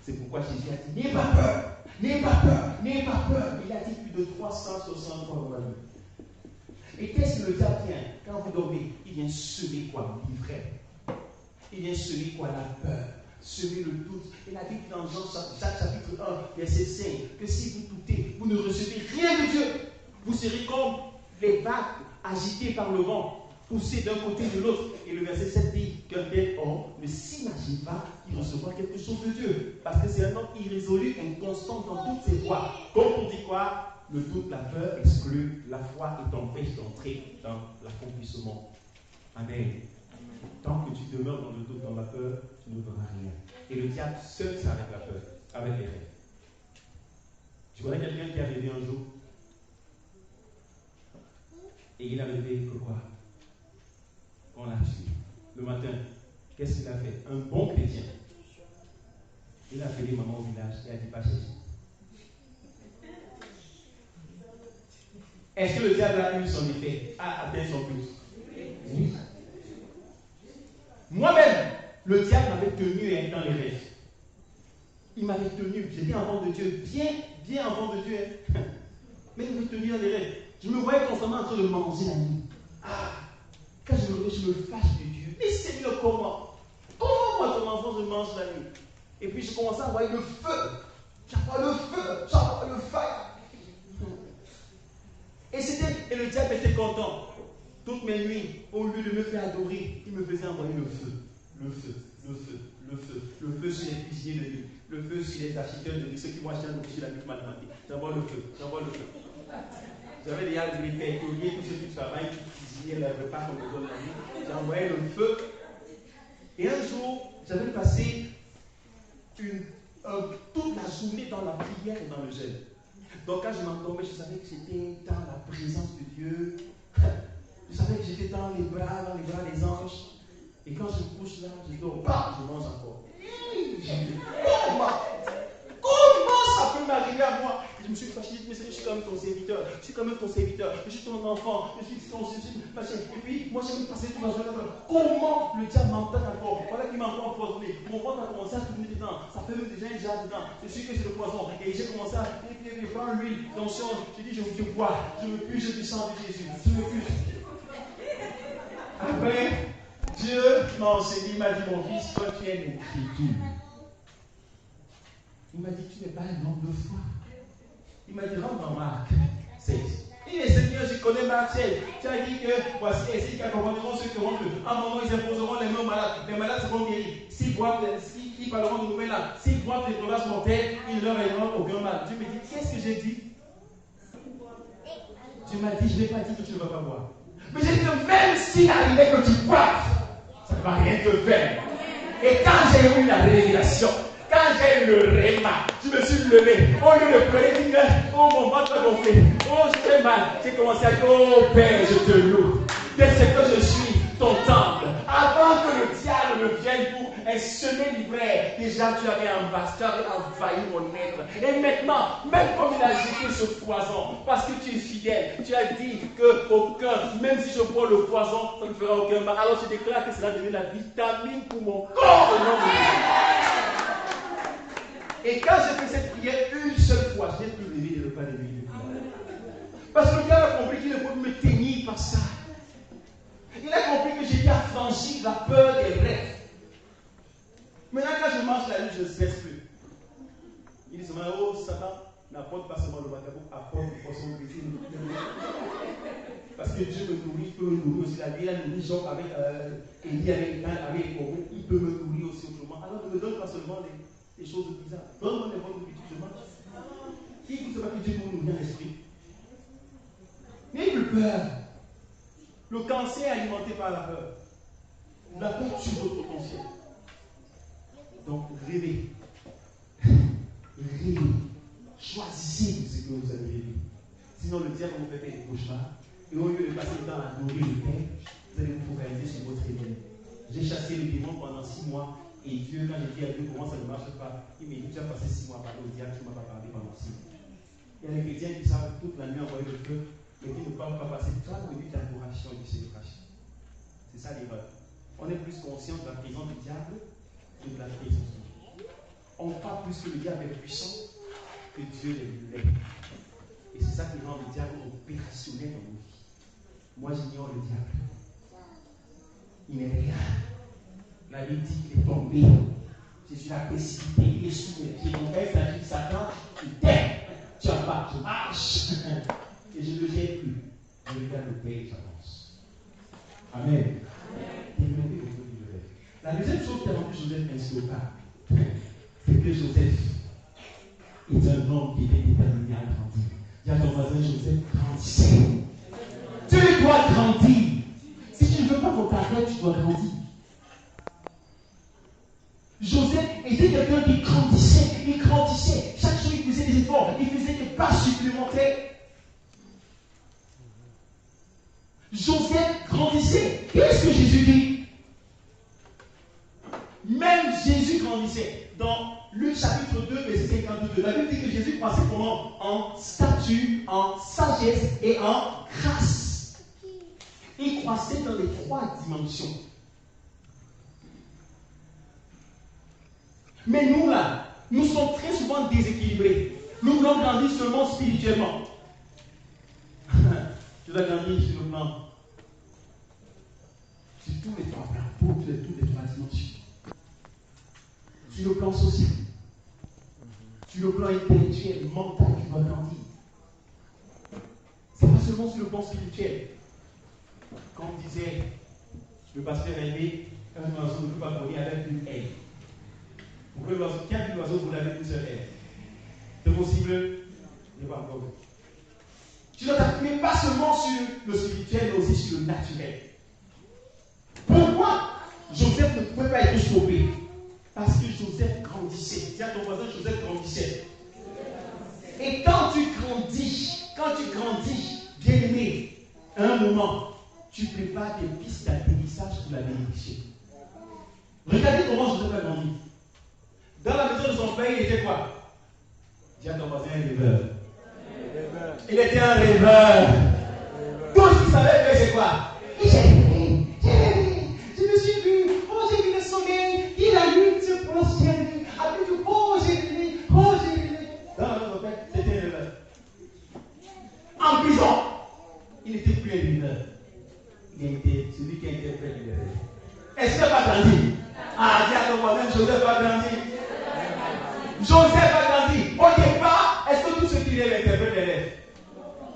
C'est pourquoi Jésus a dit, n'aie pas peur, n'aie pas peur, n'aie pas peur. Il a dit plus de 360 fois dans la vie. Et qu'est-ce que le diable vient? Quand vous dormez, il vient semer quoi? L'ivraie. Il vient semer quoi? La peur. Semer le doute. Il a dit dans Jacques chapitre 1, verset 5, que si vous doutez, vous ne recevez rien de Dieu. Vous serez comme les vagues agitées par le vent, poussées d'un côté de l'autre. Et le verset 7 dit qu'un bel homme ne s'imagine pas qu'il recevra quelque chose de Dieu. Parce que c'est un homme irrésolu, inconstant dans toutes ses voies. Comme on dit quoi? Le doute, la peur exclut la foi et t'empêche d'entrer dans l'accomplissement. Amen. Tant que tu demeures dans le doute, dans la peur, tu ne verras rien. Et le diable seul, c'est avec la peur, avec les rêves. Tu connais quelqu'un qui a rêvé un jour et il a rêvé que quoi? On l'a tué. Le matin, qu'est-ce qu'il a fait? Un bon chrétien. Il a appelé maman au village et a dit pas chez lui. Est-ce que le diable a eu son effet, a atteint son but? Oui. Moi-même, le diable m'avait tenu dans les rêves. Il m'avait tenu, j'étais enfant de Dieu, bien enfant de Dieu. Mais il m'avait tenu dans les rêves. Je me voyais constamment en train de manger la nuit. Quand je me réveille, je me fâche de Dieu. Mais Seigneur, comment moi, ton enfant, je mange la nuit? Et puis je commençais à envoyer le feu. J'envoie le feu, j'envoie le fire. Et le diable était content. Toutes mes nuits, au lieu de me faire adorer, il me faisait envoyer le feu. Le feu, le feu, le feu. Le feu sur les cuisiniers de Dieu. Le feu sur les architectes de Dieu. Ceux qui vont acheter un outil, la Bible m'a demandé. J'envoie le feu, j'envoie le feu. J'avais déjà les pétroliers, tous ceux qui travaillent, qui cuisinaient le repas qu'on me donne la nuit. J'ai envoyé le feu. Et un jour, j'avais passé toute la journée dans la prière et dans le jeûne. Donc quand je m'endormais, je savais que j'étais dans la présence de Dieu. Je savais que j'étais dans les bras des anges. Et quand je me couche là, je dors, je mange encore. Comment ça peut m'arriver à moi? Je me suis fâché, mais je suis quand même ton serviteur, je suis quand même ton serviteur, je suis ton enfant, je suis ton machin. Et puis, moi, j'ai passé toute la journée. Comment le diable m'entend encore? Voilà qu'il m'a encore empoisonné. Mon ventre a commencé à tourner dedans. Ça fait même déjà un jar dedans. Je suis que c'est le poison. Et j'ai commencé à prendre l'huile, l'onction. Je dis, je bois, je me puise du sang de Jésus. Je me puise. Après, Dieu m'a enseigné, il m'a dit, mon fils, toi, tu es une écriture. Il m'a dit, tu n'es pas un homme de foi. Il m'a dit, rentre dans Marc 16. Il dit, Seigneur, je connais Marc 16. Tu as dit que voici ainsi qu'accompagneront ceux qui auront cru. À un moment, ils imposeront les mains aux malades. Les malades seront guéris. S'ils parleront de nouvelles langues, s'ils boivent des breuvages mortels, il ne leur arrivera aucun mal. Dieu me dit, qu'est-ce que j'ai dit? Tu m'as dit, je n'ai pas dit que tu ne vas pas boire. Mais j'ai dit que même s'il arrivait que tu boives, ça ne va rien te faire. Et quand j'ai eu la révélation, quand j'ai eu le réma, je me suis levé. Au lieu de pleurer, dire, oh mon ventre a gonflé, oh je fais mal. J'ai commencé à dire, oh Père, je te loue. Dès que je suis ton temple, avant que le diable ne vienne pour semer l'hiver, déjà tu avais envahi mon être. Et maintenant, même comme il a jeté ce poison, parce que tu es fidèle, tu as dit que aucun, même si je bois le poison, ça ne fera aucun mal. Alors je déclare que cela devient la vitamine pour mon corps au nom de Jésus. Et quand j'ai fait cette prière une seule fois, je n'ai plus levé le pas de lui. Parce que le diable a compris qu'il ne peut me tenir par ça. Il a compris que j'étais affranchi de la peur des rêves. Maintenant, quand je mange la nuit, je ne cesse plus. Il dit seulement, oh Satan, n'apporte pas seulement le vagabond, apporte le poisson de Dieu. Parce que Dieu me nourrit, il peut me nourrir aussi. La vie, il a nourri Job avec Élie, avec les corbeaux, il peut me nourrir aussi autrement. Alors ne me donne pas seulement des choses bizarres. Donne-moi les bonnes nourritures, je mange. Qui ne sait pas que Dieu nous nourrit en esprit? N'ayez plus peur. Le cancer est alimenté par la peur. La peur tue votre potentiel. Donc, rêvez. Rêvez. Choisissez ce que vous allez rêver. Sinon, le diable vous fait des cauchemars. Et au lieu de passer le temps à adorer le Père, vous allez vous focaliser sur votre réveil. J'ai chassé le démon pendant 6 mois. Et Dieu, quand j'ai dit à Dieu comment ça ne marche pas, il m'a dit, tu as passé 6 mois à parler au diable, tu ne m'as pas parlé pendant 6 mois. Il y a des chrétiens qui savent toute la nuit envoyer le feu, et qui ne peuvent pas passer 30 minutes d'adoration et de célébration. C'est ça l'erreur. On est plus conscient de la présence du diable que de la présence de Dieu. On croit plus que le diable est puissant que Dieu l'est. Et c'est ça qui rend le diable opérationnel dans nos vies. Moi, j'ignore le diable. Il n'est rien. La Bible dit qu'il est tombé. Jésus l'a précipité. Il est sous mes pieds. Mon père s'agit de Satan. Il t'aime. Tu as pas. Je marche. Et je ne le gère plus. Je regarde le Père et j'avance. Amen. Développez votre vie de rêve. La deuxième chose qui a rendu Joseph insurmontable, c'est que Joseph est un homme qui était déterminé à grandir. Il y a ton voisin Joseph, grandissez. Tu dois grandir. Si tu ne veux pas qu'on t'arrête, tu dois grandir. Joseph était quelqu'un qui grandissait. Il grandissait. Chaque jour, il faisait des efforts. Il faisait des pas supplémentaires. Joseph grandissait. Qu'est-ce que Jésus dit? Même Jésus grandissait. Dans Luc chapitre 2, verset 52, la Bible dit que Jésus passait comment? En statut, en sagesse et en grâce. Il croissait dans les 3 dimensions. Mais nous là, nous sommes très souvent déséquilibrés. Nous voulons grandir seulement spirituellement. Tu dois grandir sur le plan. Sur tous les 3 plans, pour toutes les 3 dimensions. Sur le plan social, sur le plan intellectuel, mental, tu dois grandir. Ce n'est pas seulement sur le plan spirituel. Comme disait le pasteur Aimé, Un oiseau ne peut pas voler avec une aile. Pourquoi l'oiseau, qui a vu l'oiseau voler avec une seule aile? C'est possible? Il n'est pas encore vu. Tu dois t'appuyer pas seulement sur le spirituel, mais aussi sur le naturel. Pourquoi Joseph ne pouvait pas être sauvé? Parce que Joseph grandissait. Dis à ton voisin, Joseph grandissait. Et quand tu grandis, bien aimé, à un moment, tu prépares des pistes d'atterrissage pour la bénédiction. Regardez comment Joseph a grandi. Dans la maison de son père, il était quoi? Dis à ton voisin, un rêveur. Il était un rêveur. Tout ce qu'il savait faire, c'est quoi? J'ai rêvé. Je me suis vu. Oh, j'ai vu le soleil. Il a lune se prosterner. Après tout, oh, j'ai rêvé. Oh, j'ai rêvé. Dans la maison de son père, c'était un rêveur. En prison, il n'était plus un rêveur. Il était celui qui interprète les rêves. Est-ce qu'il n'a pas grandi? Ah, dis à ton voisin, Joseph a grandi. Joseph a grandi. Au départ, est-ce que tous ceux qui rêvent interprètent les rêves?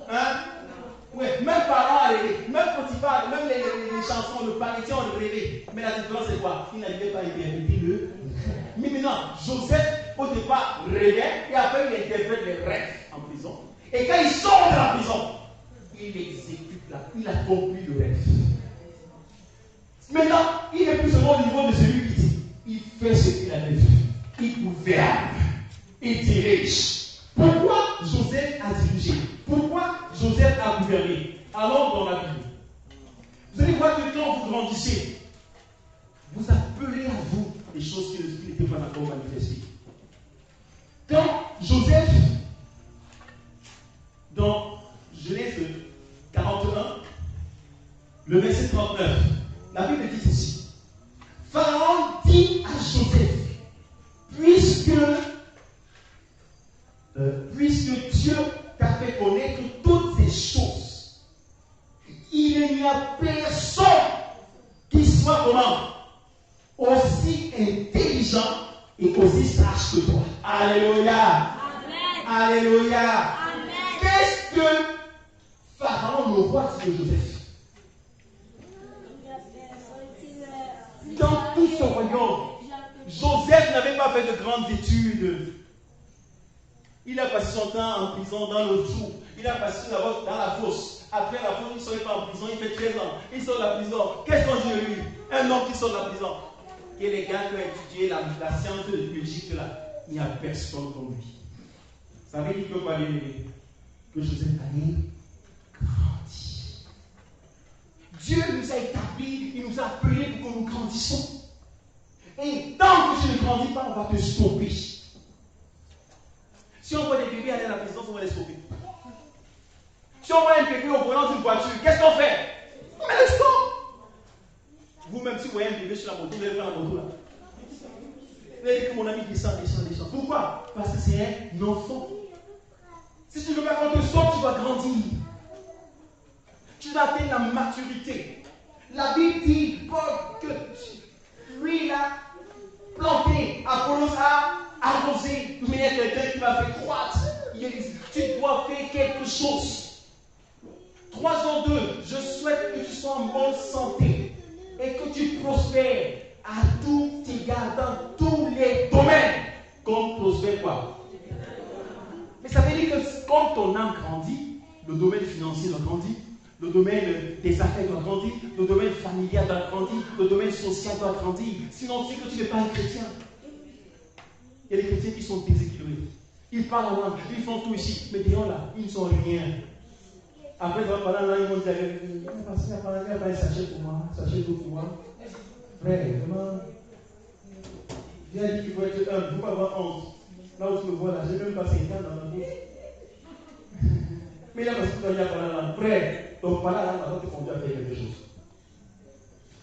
Hein? Oui, même parents a rêvé, même Potiphar, même les chansons, le paradis ont rêvé. Mais la différence c'est quoi? Il n'arrivait pas à interpréter le. Mais maintenant, Joseph, au départ, rêvait et après il interprète les rêves en prison. Et quand il sort de la prison, il exécute il accomplit le rêve. Maintenant, il n'est plus seulement au niveau de celui qui dit. Il fait ce qu'il avait vu. Il gouverne. Il dirige. Pourquoi Joseph a dirigé? Pourquoi Joseph a gouverné? Allons dans la Bible. Vous allez voir que quand vous grandissez, vous appelez à vous des choses qui n'étaient pas encore manifestées. Quand Joseph, dans Genèse 41, le verset 39, la Bible dit ceci. Pharaon dit à Joseph, puisque Dieu t'a fait connaître toutes ces choses, il n'y a personne qui soit comment? Aussi intelligent et aussi sage que toi. Alléluia. Amen. Alléluia. Amen. Qu'est-ce que Pharaon, le roi, dit de Joseph? Dans tout son royaume, Joseph n'avait pas fait de grandes études. Il a passé son temps en prison dans le trou. Il a passé d'abord dans la fosse. Après la fosse, il ne sort pas en prison. Il fait 13 ans. Il sort de la prison. Qu'est-ce qu'on dit de lui? Un homme qui sort de la prison. Et les gars qui ont étudié la science de Belgique, là, il n'y a personne comme lui. Ça veut dire que Joseph allait grandir. Dieu nous a établis, il nous a appelés pour que nous grandissons. Et tant que tu ne grandis pas, on va te stopper. Si on voit des bébés aller à la prison, on va les stopper. Si on voit un bébé au volant d'une voiture, qu'est-ce qu'on fait? On met le stop. Vous-même, si vous voyez un bébé sur la moto, vous allez prendre la moto là. Vous allez dire que mon ami descend. Pourquoi? Parce que c'est un enfant. Si tu ne veux pas qu'on te stoppe, tu dois grandir. Tu dois atteindre la maturité. La Bible dit que lui là, planté, Apollos a arrosé, mais il y a quelqu'un qui va faire croître. Tu dois faire quelque chose. 3:2, je souhaite que tu sois en bonne santé et que tu prospères à tout égard dans tous les domaines. Comme prospère quoi? Mais ça veut dire que comme ton âme grandit, le domaine financier doit grandir, le domaine des affaires doit grandir, le domaine familial doit grandir, le domaine social doit grandir. Sinon, tu sais que tu n'es pas un chrétien. Il y a des chrétiens qui sont déséquilibrés. Ils parlent en langue, ils font tout ici, mais dehors là, ils ne sont rien. Après, ils vont parler en langue, ils vont dire, passer à parler, il va sachet pour moi, sachet d'eau pour moi. Frère, vraiment, il a dit qu'il faut être humble, il ne faut pas avoir honte. Là où tu me vois là, je n'ai même pas 5 ans dans ma bouche. Mais là, parce que tu dois dire parler en langue. Frère, donc parler en langue va te conduire à faire quelque chose.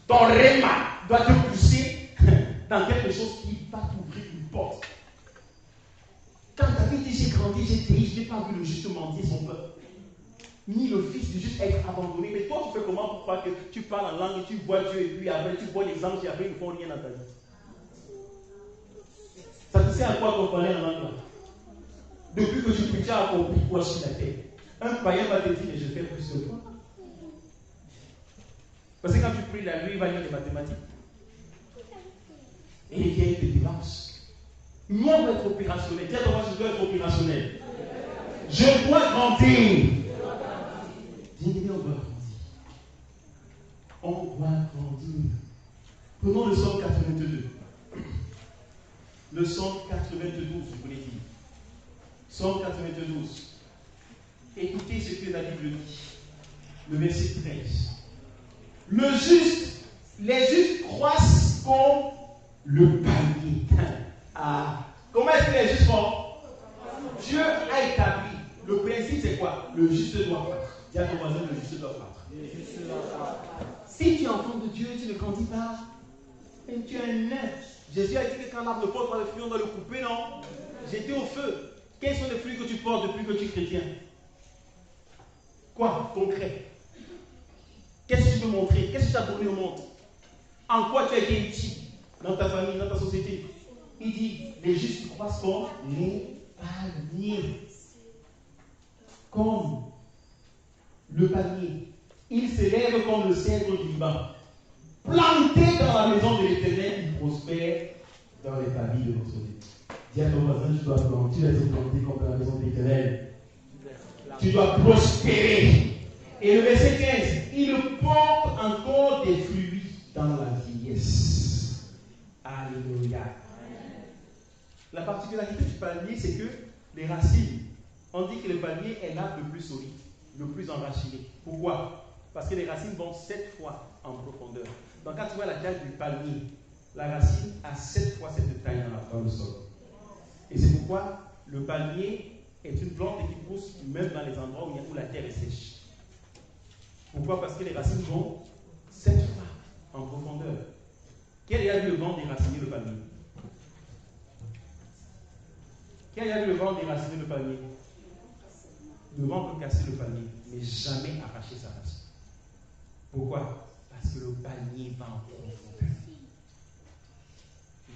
Ton réma doit te pousser dans quelque chose qui va t'ouvrir une porte. Quand David dit j'ai grandi, j'ai déi, je n'ai pas vu le juste mendier son peuple. Ni le fils de juste être abandonné. Mais toi, tu fais comment pour croire que tu parles en langue, tu vois Dieu et puis après tu vois les anges et après ils ne font rien dans ta vie? Ça te sert à quoi qu'on parlait en langue là? Depuis que tu pries, tu as compris quoi sur la terre. Un païen va te dire, mais je fais plus que toi. Parce que quand tu pries la nuit, il va lire les mathématiques. Et il vient, il te dévance. Moi, on doit être opérationnel. Tiens, moi, je dois être opérationnel. Je dois grandir. Bien-aimé, on doit grandir. On doit grandir. Prenons le psaume 82. Le psaume 92, je vous l'ai dit. Psaume 92. Écoutez ce que la Bible dit. Le verset 13. Les justes croissent comme le palmier. Ah. Comment est-ce que les justes font? Dieu a établi. Le principe, c'est quoi? Le juste doit croître. Dis à ton voisin, le juste doit croître. Si tu es enfant de Dieu, tu ne grandis pas. Et tu es un nain. Jésus a dit que quand l'arbre ne porte pas de fruits, on doit le couper, non? J'étais au feu. Quels sont les fruits que tu portes depuis que tu es chrétien? Quoi? Concret. Qu'est-ce que tu peux montrer? Qu'est-ce que tu as donné au monde? En quoi tu as été utile dans ta famille, dans ta société? Il dit, les justes croissent comme les palmiers. Comme le palmier. Il s'élève comme le cèdre du Liban. Planté dans la maison de l'Éternel, il prospère dans les familles de notre vie. Dis à ton voisin, tu dois être planté comme dans la maison de l'Éternel. Tu dois prospérer. Et le verset 15, il porte encore des fruits dans la vieillesse. Alléluia. La particularité du palmier, c'est que les racines, on dit que le palmier est l'arbre le plus solide, le plus enraciné. Pourquoi? Parce que les racines vont 7 fois en profondeur. Donc quand tu vois la taille du palmier, la racine a 7 fois cette taille dans le sol. Et c'est pourquoi le palmier est une plante qui pousse même dans les endroits où la terre est sèche. Pourquoi? Parce que les racines vont 7 fois en profondeur. Quel a vu le vent déraciner le palmier? Quel a vu le vent déraciner le palmier? Le vent peut casser le palmier, mais jamais arracher sa racine. Pourquoi? Parce que le palmier va en profondeur.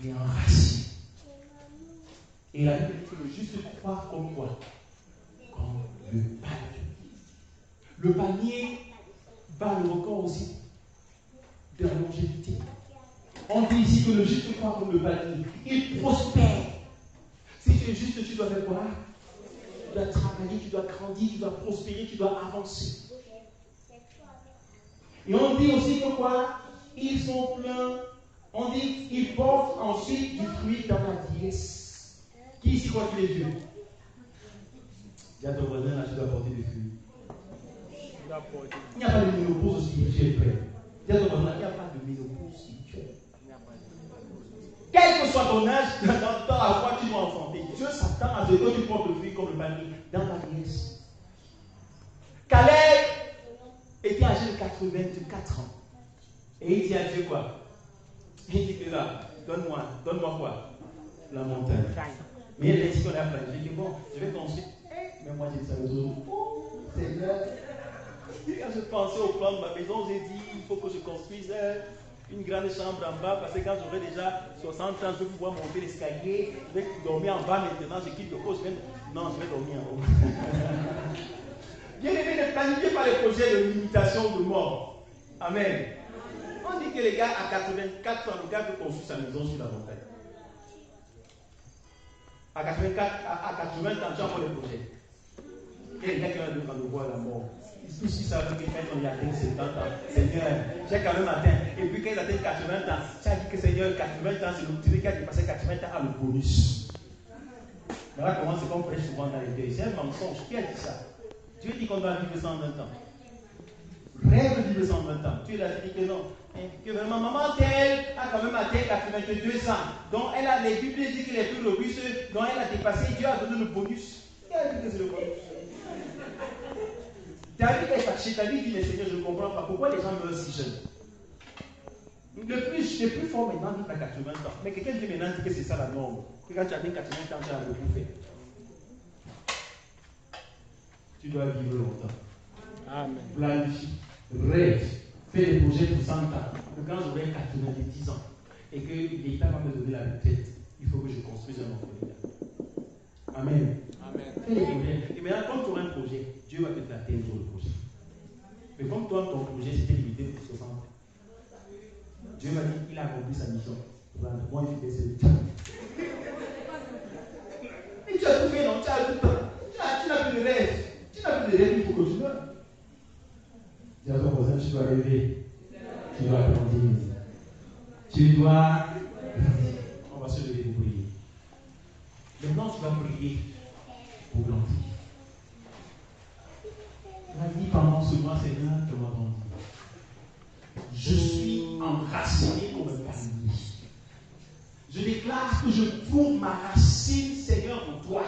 Il est enraciné. Et la Bible dit que le juste croit comme quoi? Comme le palmier. Le palmier bat le record aussi de la longévité. On dit ici que le juste croit comme le palmier. Il prospère. Si tu es juste, tu dois faire quoi? Tu dois travailler, tu dois grandir, tu dois prospérer, tu dois avancer. Et on dit aussi que quoi? Ils sont pleins. On dit qu'ils portent ensuite du fruit dans la vieillesse. Qui ici croit qu'il est vieux? Dis à ton voisin, là, tu dois porter du fruit. Il n'y a pas de ménopause spirituelle, frère. Dis à ton voisin, il n'y a pas de ménopause spirituelle. Quel que soit ton âge, dans la foi, tu dois enfanter. Dieu s'attend à ce que tu portes le fruit comme le palmier dans la vieillesse. Caleb était âgé de 84 ans. Et il dit à Dieu quoi? Il dit que là, donne-moi quoi? La montagne. Mais il a dit qu'on a planifié. Il dit bon, je vais construire. Mais moi j'ai dit ça aux autres. Oh, Seigneur. Quand je pensais au plan de ma maison, j'ai dit il faut que je construise une grande chambre en bas parce que quand j'aurai déjà 60 ans, je vais pouvoir monter l'escalier. Je vais dormir en bas maintenant. Je quitte le haut. Non, je vais dormir en haut. Bien aimé, ne planifiez pas les projets de limitation de mort. Amen. On dit que les gars, à 84 ans, le gars peut construire sa maison sur la montagne. À 80 ans, tu as encore les projets. Et les gars qui ont le voir la mort. Tous ils savent que quand on y atteint 70 ans, Seigneur, j'ai quand même atteint. Et puis quand ils atteignent 80 ans, tu as dit que Seigneur, 80 ans, c'est le qui a dépassé 80 ans à le bonus. Voilà comment c'est qu'on prêche souvent dans les deuils. C'est un mensonge. Qui a dit ça? Dieu dit qu'on doit vivre 120 ans. Rêve de vivre 120 ans. Tu l'as dit que non. Que vraiment, maman telle a quand même atteint 82 ans. Donc elle a, les Bibles disent qu'elle est plus robuste. Donc elle a dépassé. Dieu a donné le bonus. Qui a dit que c'est le bonus? David est fâché. David dit, mais Seigneur, je ne comprends pas. Pourquoi les gens meurent si jeunes? Le plus fort maintenant vit à 80 ans. Mais quelqu'un dit maintenant que c'est ça la norme. Que quand tu atteins 80 ans, tu as rebouffer. Tu dois vivre longtemps. Amen. Planifie, rêve, fais des projets pour 100 ans. Que quand j'aurai 90 ans et que l'État va me donner la retraite, il faut que je construise un orphelinat. Amen. Amen. Fais des projets. Et maintenant, quand tu auras un projet, Dieu va te flatter sur le projet. Mais comme toi, ton projet, c'était limité pour 60 ans. Dieu m'a dit qu'il a accompli sa mission. Moi, il fait c'est tout. Et tu as tout fait, non? Tu as tout le temps. Tu n'as plus de rêve. Tu n'as plus de rêve, il faut que tu meurs. Dis à ton voisin, tu dois rêver. Tu dois grandir. Tu dois. On va se lever pour prier. Maintenant, tu vas prier pour grandir. Tu vas dire pendant ce mois, Seigneur, que moi grandir. Je suis enraciné comme un palmier. Je déclare que je trouve ma racine, Seigneur, en toi.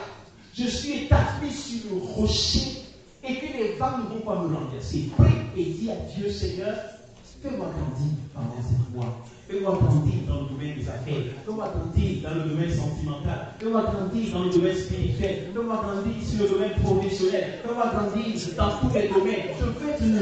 Je suis établi sur le rocher et que les vagues ne vont pas me renverser. Prie et dis à Dieu, Seigneur, fais-moi grandir pendant cette mois. Fais-moi grandir dans le domaine des affaires. Fais-moi grandir dans le domaine sentimental. Fais-moi grandir dans le domaine spirituel. Fais-moi grandir sur le domaine professionnel. Fais-moi grandir dans tous les domaines. Je veux être une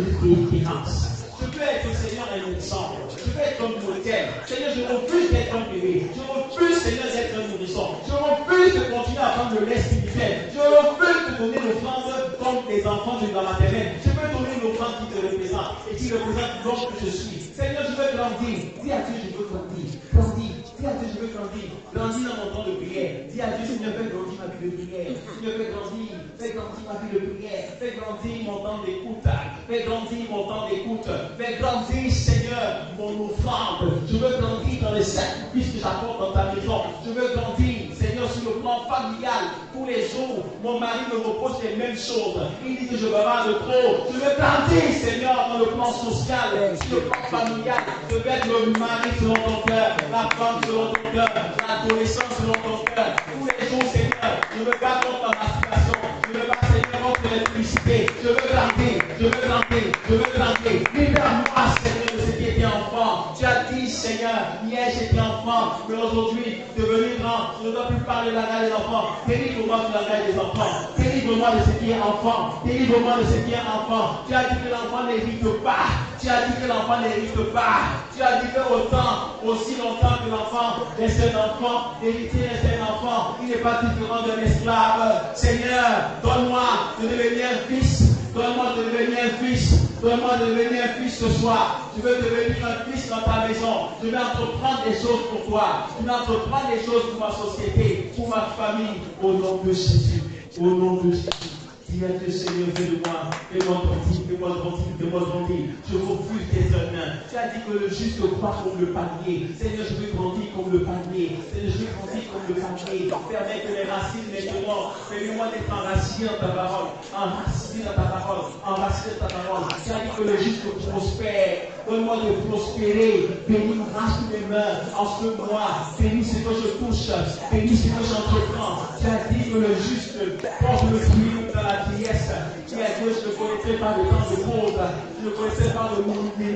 référence. Je veux être, Seigneur, un exemple. Je veux être un modèle. Seigneur, je refuse d'être un bébé. Je refuse, Seigneur, d'être un nourrisson. Je refuse de continuer à prendre le lait spirituel. Je refuse de donner l'offrande comme les enfants de la maternelle. Je veux donner l'offrande qui te représente et qui représente l'homme que je suis. Seigneur, je veux grandir. Dis à Dieu, je veux grandir. Grandir. Dis à Dieu, je veux grandir. Grandir dans mon temps de prière. Dis à Dieu, Seigneur, fais grandir ma vie de prière. Seigneur, fais grandir. Fais grandir ma vie de prière. Fais grandir mon temps d'écoute. Fais grandir mon temps d'écoute. Fais grandir, Seigneur, mon offrande. Je veux grandir dans les sacrifices que j'apporte dans ta maison. Je veux grandir, Seigneur, sur le plan familial. Tous les jours, mon mari me repose les mêmes choses. Il dit que je bavarde trop. Je veux grandir, Seigneur, dans le plan social, sur le plan familial. Je veux être le mari selon ton cœur, la femme selon ton cœur, l'adolescent selon ton cœur. Tous les jours, Seigneur, je veux battre contre ma situation. Je veux battre, Seigneur, contre l'électricité. Je veux grandir, je veux grandir, je veux grandir. Libère-moi, Seigneur, de ce qui était enfant. Tu as dit, Seigneur, hier j'étais enfant, mais aujourd'hui, devenu grand, je ne dois plus parler de la langue des enfants. Délivre-moi de la langue des enfants. Délivre-moi de ce qui est enfant. Délivre-moi de ce qui est enfant. Tu as dit que l'enfant n'hérite pas. Tu as dit que l'enfant n'hérite pas. Tu as dit que autant, aussi longtemps que l'enfant reste un enfant, l'héritier reste un enfant, il n'est pas différent d'un esclave. Seigneur, donne-moi de devenir un fils. Donne-moi de devenir un fils. Donne-moi de devenir un fils ce soir. Je veux devenir un fils dans ta maison. Je vais entreprendre des choses pour toi. Je vais entreprendre des choses pour ma société, pour ma famille. Au nom de Jésus. Au nom de Jésus. Dis à Dieu, Seigneur, fais de moi. Fais-moi grandir, fais-moi grandir, fais-moi grandir. Je refuse tes honneurs. Tu as dit que le juste croît comme le palmier. Seigneur, je veux grandir comme le palmier. Seigneur, je veux grandir comme le palmier. Permets que les racines maintenant, fais-moi d'être enraciné dans ta parole. Enraciné dans ta parole. Enraciné dans ta parole. Tu as dit que le juste prospère. Donne-moi de prospérer. Bénis mes mains en ce mois. Bénis ce que je touche. Bénis ce que j'entreprends. Tu as dit que le juste porte le fruit dans la vieillesse. Tu as dit que je ne connaissais pas le temps de pause. Je ne connaissais pas le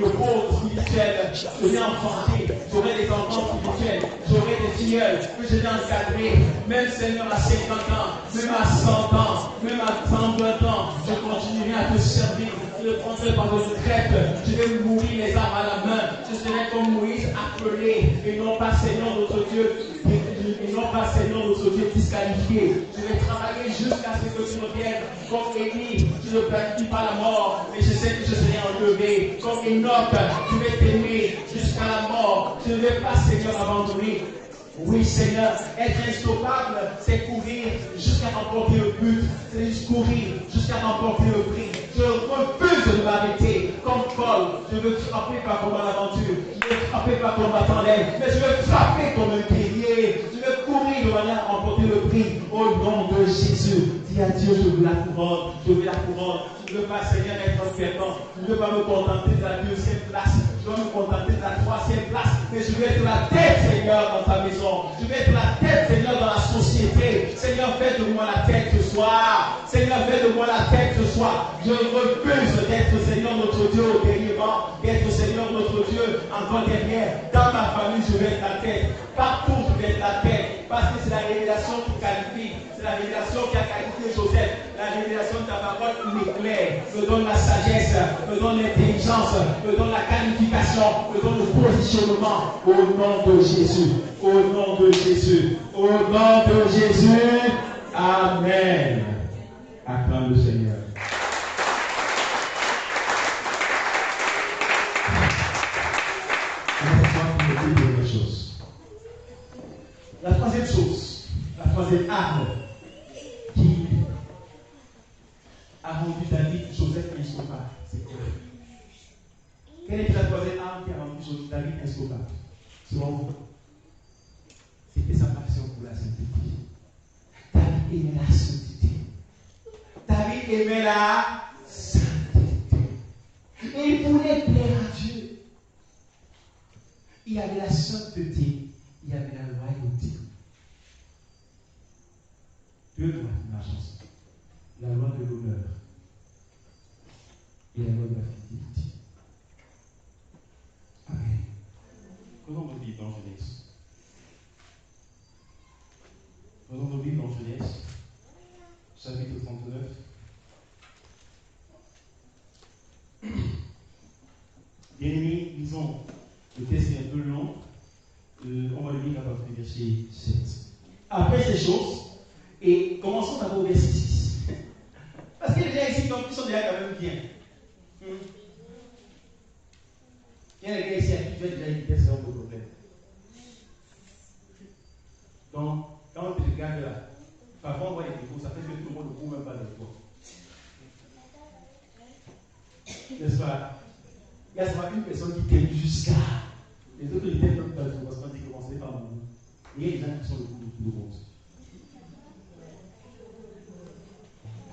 pause spirituel. Je vais enfanter. J'aurai des enfants spirituels. J'aurai des filleuls que je vais encadrer. Même Seigneur à 50 ans, même à 100 ans, même à 120 ans, je continuerai à te servir. Je le prendrai par une crête. Je vais mourir les armes à la main. Je serai comme Moïse appelé et non pas Seigneur notre Dieu. Et non pas Seigneur notre Dieu disqualifié. Je vais travailler jusqu'à ce que tu reviennes. Comme Élie, je ne planifie pas la mort, mais je sais que je serai enlevé. Comme Enoch, je vais t'aimer jusqu'à la mort. Je ne vais pas, Seigneur, abandonner. Oui, Seigneur, être instoppable, c'est courir jusqu'à remporter le but. C'est juste courir jusqu'à remporter le prix. Je refuse de m'arrêter. Comme Paul, je veux frapper pas comme à l'aventure. Je veux frapper pas comme à l'aile, mais je veux frapper comme un guerrier. Je veux courir de manière à remporter le prix. Au nom de Jésus, dis à Dieu, je veux la couronne. Je veux la couronne. Je ne veux pas, Seigneur, être un perdant. Je ne veux pas me contenter de la deuxième place. Je veux me contenter de la troisième place. Mais je veux être la tête, Seigneur, dans ta maison. Je veux être la tête, Seigneur, dans la société. Seigneur, fais de moi la tête ce soir. Seigneur, fais de moi la tête ce soir. Je refuse d'être, Seigneur, notre Dieu au derrière, d'être, Seigneur, notre Dieu encore derrière. Dans ma famille, je veux être la tête. Partout, je veux être la tête. Parce que c'est la révélation qui qualifie. C'est la révélation qui a qualifié Joseph. La révélation de ta parole m'éclaire. Me donne la sagesse, me donne l'intelligence, me donne la qualification, me donne le positionnement. Au nom de Jésus. Au nom de Jésus. Au nom de Jésus. Amen. Acclame le Seigneur. On va voir pour dire quelque chose. La troisième chose, la troisième arme qui a rendu David, Joseph insauvable, c'est quoi? Quelle est la troisième arme qui a rendu David insauvable? Selon vous, c'était sa passion pour la sainteté. David aimait la sainteté. David aimait la sainteté. Et il voulait plaire à Dieu. Il y avait la sainteté, il y avait la loyauté. Deux lois de la chanson. La loi de l'honneur et la loi de la fidélité. Amen. Prenons nos Bibles dans Genèse. Prenons nos Bibles dans Genèse, chapitre 39. Bien-aimés, lisons. Le texte est un peu long. On va le lire à partir du verset 7. Après ces choses, et commençons d'abord au verset 6. Parce qu'il y a des gens ici qui sont déjà quand même bien. Il y a des gens ici à qui tu as déjà évité ce genre de problème. Donc, quand on te regarde là, parfois on voit les défauts, ça fait que tout le monde ne trouve même pas de toi. N'est-ce pas? Il y a seulement une personne qui t'aime jusqu'à. Les autres ils t'aiment même pas tout parce qu'on dit que commencer par nous. Et il y a des gens qui sont le coup de tout le monde.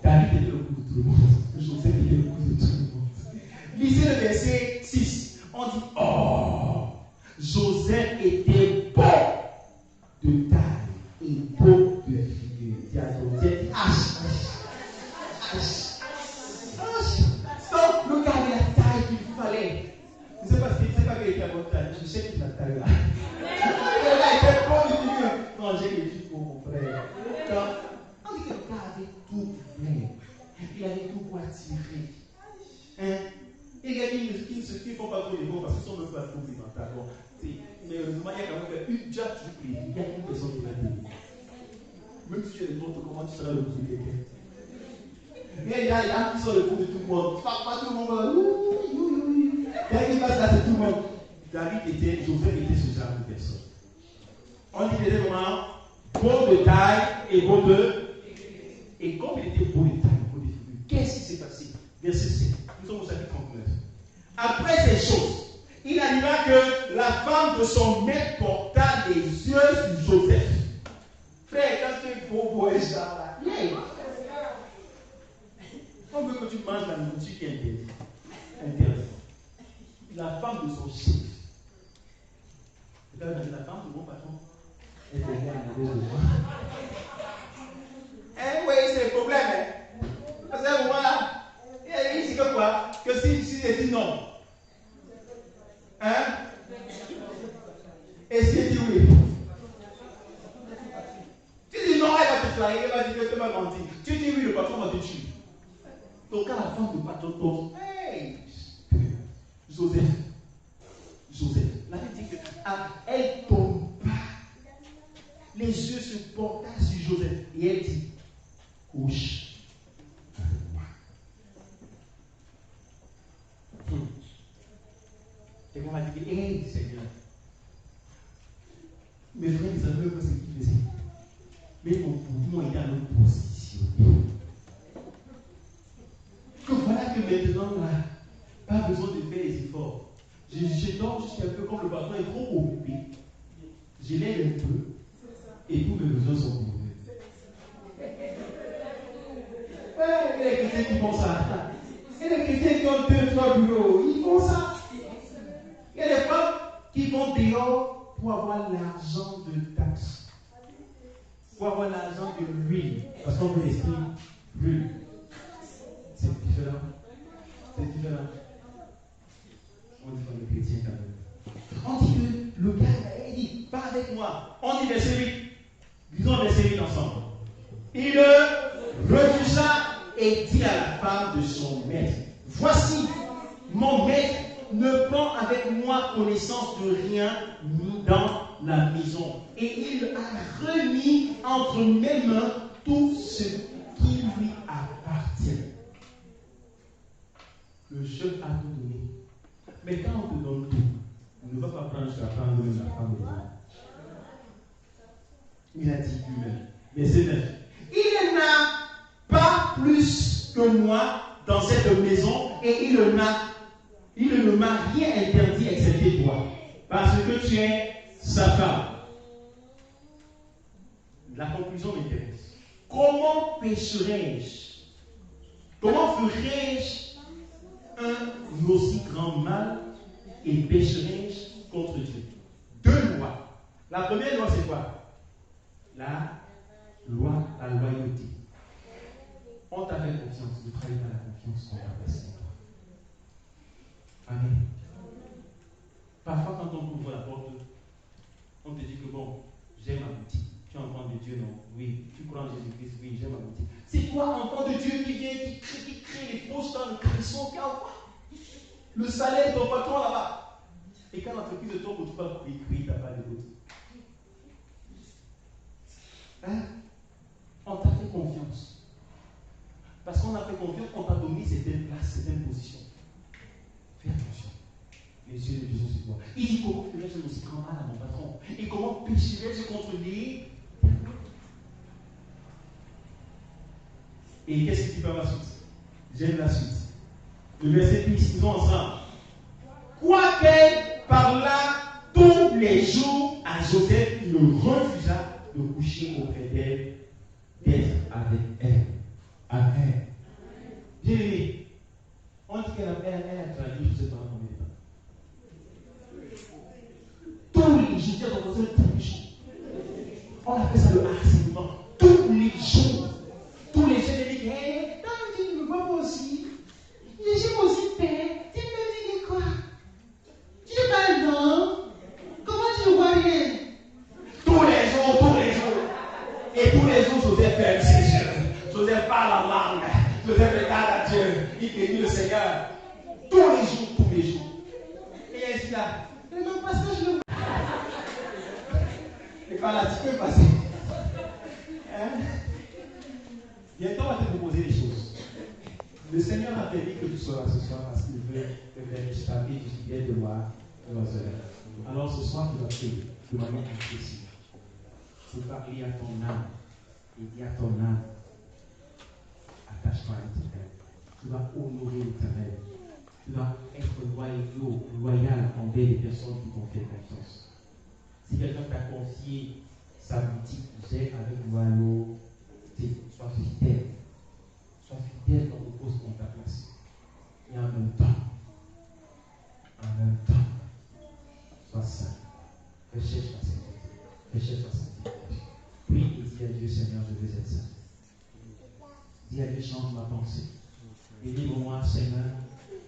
David était le coup de tout le monde. Joseph était le coup de tout le monde. Lisez le verset 6. On dit, oh, Joseph était beau de taille et beau de figure. Il y a Joseph H. Donc, le gars avait la taille qu'il fallait. Je ne sais pas quelle était la bonne taille. Je sais qu'il a la taille là. Il était beau de figure. Non, j'ai les filles pour mon frère. On dit que le gars avait tout plein. Il avait tout pour attirer. Et il y a qui ne font pas trop les mots parce qu'ils sont même pas complémentaires. Bon, mais heureusement, il y a quand même une déjà toujours plaisir. Il y a une personne qui va t'aider. Même si tu es le nôtre, comment tu seras le coup de quelqu'un? Il y a des gens qui sont le coup de tout le monde. Pas tout le monde va. Dès qu'il passe là, c'est tout le monde. Joseph était ce genre de personne. On dit des vraiment beau de taille et beau de. Et comme il était beau de taille et beau de figure, qu'est-ce qui s'est passé? Verset 7. Nous sommes au chapitre 39. Après ces choses, il arriva que la femme de son maître porta les yeux sur Joseph. Frère, quand tu es beau et ça là, on veut que tu manges la nourriture qui est interdite. La femme de son chef. La femme de mon patron. Elle est derrière la maison de moi. Eh oui, c'est le problème. Hein? Parce qu'à un moment là, il dit que quoi? Que si elle dit non. Hein? Et si elle dit oui? Tu dis non, elle va te flaguer, elle va dire que tu vas mentir. Tu dis oui, le patron va te tuer. Donc quand la femme du patron tombe, hey! Joseph, la Bible dit qu'elle tombe pas. Les yeux se portaient sur Joseph. Et elle dit, couche avec moi. Et on m'a dit, hé Seigneur. Mes frères, ils savaient pas ce qu'ils faisaient. Mais pour moi, il est à notre position. Que voilà que maintenant, là, pas besoin de faire les efforts. Je dors juste un peu comme le patron est trop occupé. Je l'aide un peu. Et tous mes besoins sont couverts. Ouais, il y a des chrétiens qui font ça. Il y a des chrétiens qui ont 2-3 bureaux. Ils font ça. Il y a des femmes qui vont dehors pour avoir l'argent de taxes. Pour avoir l'argent de l'huile. Parce qu'on veut l'esprit l'huile. C'est différent. C'est différent. On dit qu'on est chrétien quand même. On dit que le gars, il dit, pas avec moi. On dit verset 8. Lisons verset 8 ensemble. Il refusa et dit à la femme de son maître, voici, mon maître ne prend avec moi connaissance de rien dans la maison. Et il a remis entre mes mains tout ce qui lui appartient. Le chef a tout donné. Mais quand on te donne tout, on ne va pas prendre jusqu'à prendre la femme de l'homme. Il a dit lui-même. Verset 9. Il n'a pas plus que moi dans cette maison et il ne m'a rien interdit excepté toi. Parce que tu es sa femme. La conclusion m'intéresse. Comment pécherai-je? Comment ferai-je un aussi grand mal et pécherai-je contre Dieu? Deux lois. La première loi, c'est quoi? La loyauté. On t'a fait confiance, ne travaille pas la confiance qu'on t'a placée en toi. Amen. Parfois, quand on ouvre la porte, on te dit que bon, j'aime ma boutique. Tu es enfant de Dieu, non? Oui. Tu crois en Jésus-Christ? Oui, j'aime ma boutique. C'est quoi, enfant de Dieu qui vient, qui crée les fausses dans le crisson, qui envoie le salaire de ton patron là-bas? Et quand l'entreprise de ton côté, tu vas oui, t'as pas de boutique. Hein? On t'a fait confiance. Parce qu'on a fait confiance, on t'a donné certaines places, certaines positions. Fais attention. Les yeux de Dieu sont sur toi. Il dit comment ferais-je aussi grand mal à mon patron? Et comment pécherais-je contre lui? Et qu'est-ce qui fait la suite? J'aime la suite. Le verset 10, nous ensemble. Quoiqu'elle parla tous les jours à Joseph, il refusa de coucher auprès d'elle, d'être avec elle. Amen. Bien aimé, on dit qu'elle a traduit Joseph pendant combien de temps? Tous les jours, tous les jours. On appelle ça le harcèlement. Tous les jours. Tous les jours, ils disent, hé, tu ne me vois pas aussi. J'ai moi aussi peur. Tu me dis quoi? Tu n'es pas un homme. Comment tu ne vois rien? Tous les jours. Et tous les jours, Joseph ferme ses yeux. Joseph parle en langue. Joseph regarde à Dieu. Il bénit le Seigneur. Tous les jours. Et elle dit là, mais mon pasteur, je le vois. Et quand la petite peut passer, bientôt on va te proposer des choses. Le Seigneur a permis que tu sois là ce soir parce qu'il veut te faire échapper du fidèle de moi. Alors ce soir, tu vas faire de manière excessive. Tu vas parler à ton âme et dire à ton âme, attache-toi à l'Éternel. Tu vas honorer l'Éternel. Tu vas être loyal envers les personnes qui t'ont fait confiance. Si quelqu'un t'a confié sa boutique, gère avec loyauté, sois fidèle. Sois fidèle dans le poste qu'on t'a placé. Et en même temps, sois saint. Recherche la sainteté. Prie et dis à Dieu, Seigneur, je veux être saint. Dis à Dieu, change ma pensée. Et livre-moi, Seigneur,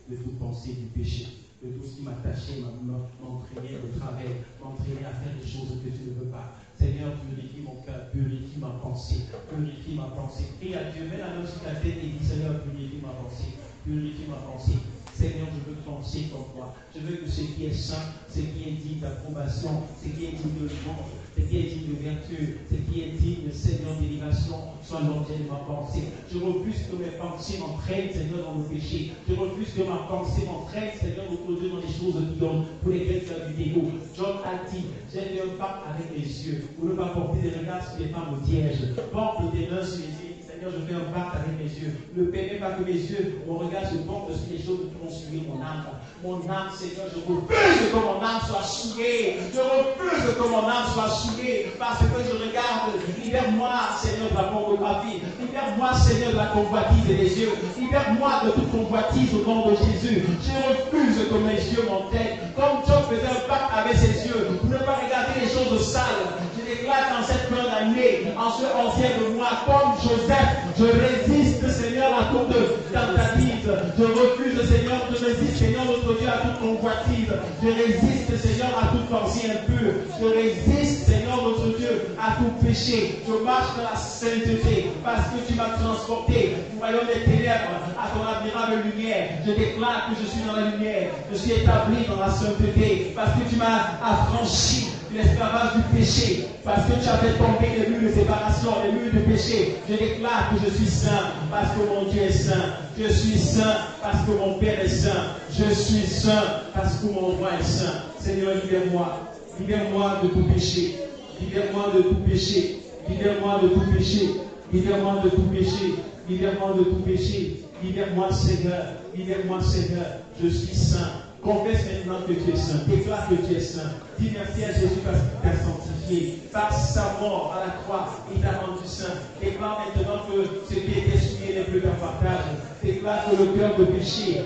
de toute pensée du péché, de tout ce qui m'attachait, m'entraînait au travers, m'entraînait à faire des choses que tu ne veux pas. Seigneur, purifie mon cœur, purifie ma pensée, purifie ma pensée. Prie à Dieu, mets la main sur ta tête et dis, Seigneur, purifie ma pensée, purifie ma pensée. Seigneur, je veux penser comme toi. Je veux que ce qui est saint, ce qui est digne d'approbation, ce qui est digne de louange, ce qui est digne de vertu, ce qui est digne, Seigneur, d'élévation, soit l'objet de ma pensée. Je refuse que mes pensées m'entraînent, Seigneur, dans le péché. Je refuse que ma pensée m'entraîne, Seigneur, autour de dans les choses qui donnent, pour lesquelles tu as du dégoût. John a dit, j'ai fait un pacte avec les yeux, pour ne pas porter des regards sur les femmes tièges. Porte tes mains sur les yeux. Seigneur, je fais un pacte avec mes yeux. Ne permets pas que mes yeux, mon regard se porte sur les choses qui vont souiller mon âme. Mon âme, Seigneur, je refuse que mon âme soit souillée. Je refuse que mon âme soit souillée parce que je regarde. Libère-moi, Seigneur, de la pornographie. Libère-moi, Seigneur, de la convoitise des yeux. Libère-moi de toute convoitise au nom de Jésus. Je refuse que mes yeux m'entraînent. Comme Job faisait un pacte avec ses yeux pour ne pas regarder les choses sales. Je déclare dans cette fin d'année, en ce ancien de moi, comme Joseph, je résiste, Seigneur, à toute tentative. Je refuse, Seigneur, je résiste, Seigneur, notre Dieu, à toute convoitise. Je résiste, Seigneur, à toute pensée impure. Je résiste, Seigneur, notre Dieu, à tout péché. Je marche dans la sainteté parce que tu m'as transporté du royaume des ténèbres à ton admirable lumière. Je déclare que je suis dans la lumière. Je suis établi dans la sainteté parce que tu m'as affranchi de l'esclavage du péché. Parce que tu as fait tomber les murs de séparation, les murs de péché. Je déclare que je suis saint parce que mon Dieu est saint. Je suis saint parce que mon Père est saint. Je suis saint parce que mon roi est saint. Seigneur, libère-moi. Libère-moi de tout péché. Libère-moi de tout péché. Libère-moi de tout péché. Libère-moi de tout péché. Libère-moi de tout péché. Libère-moi, Seigneur. Libère-moi, Seigneur. Je suis saint. Confesse maintenant que tu es saint. Déclare que tu es saint. Dis merci à Jésus parce qu'il t'a sanctifié. Par sa mort à la croix, il t'a rendu saint. Déclare maintenant que ce qui était souillé n'est plus qu'un partage. Déclare que le cœur de péché a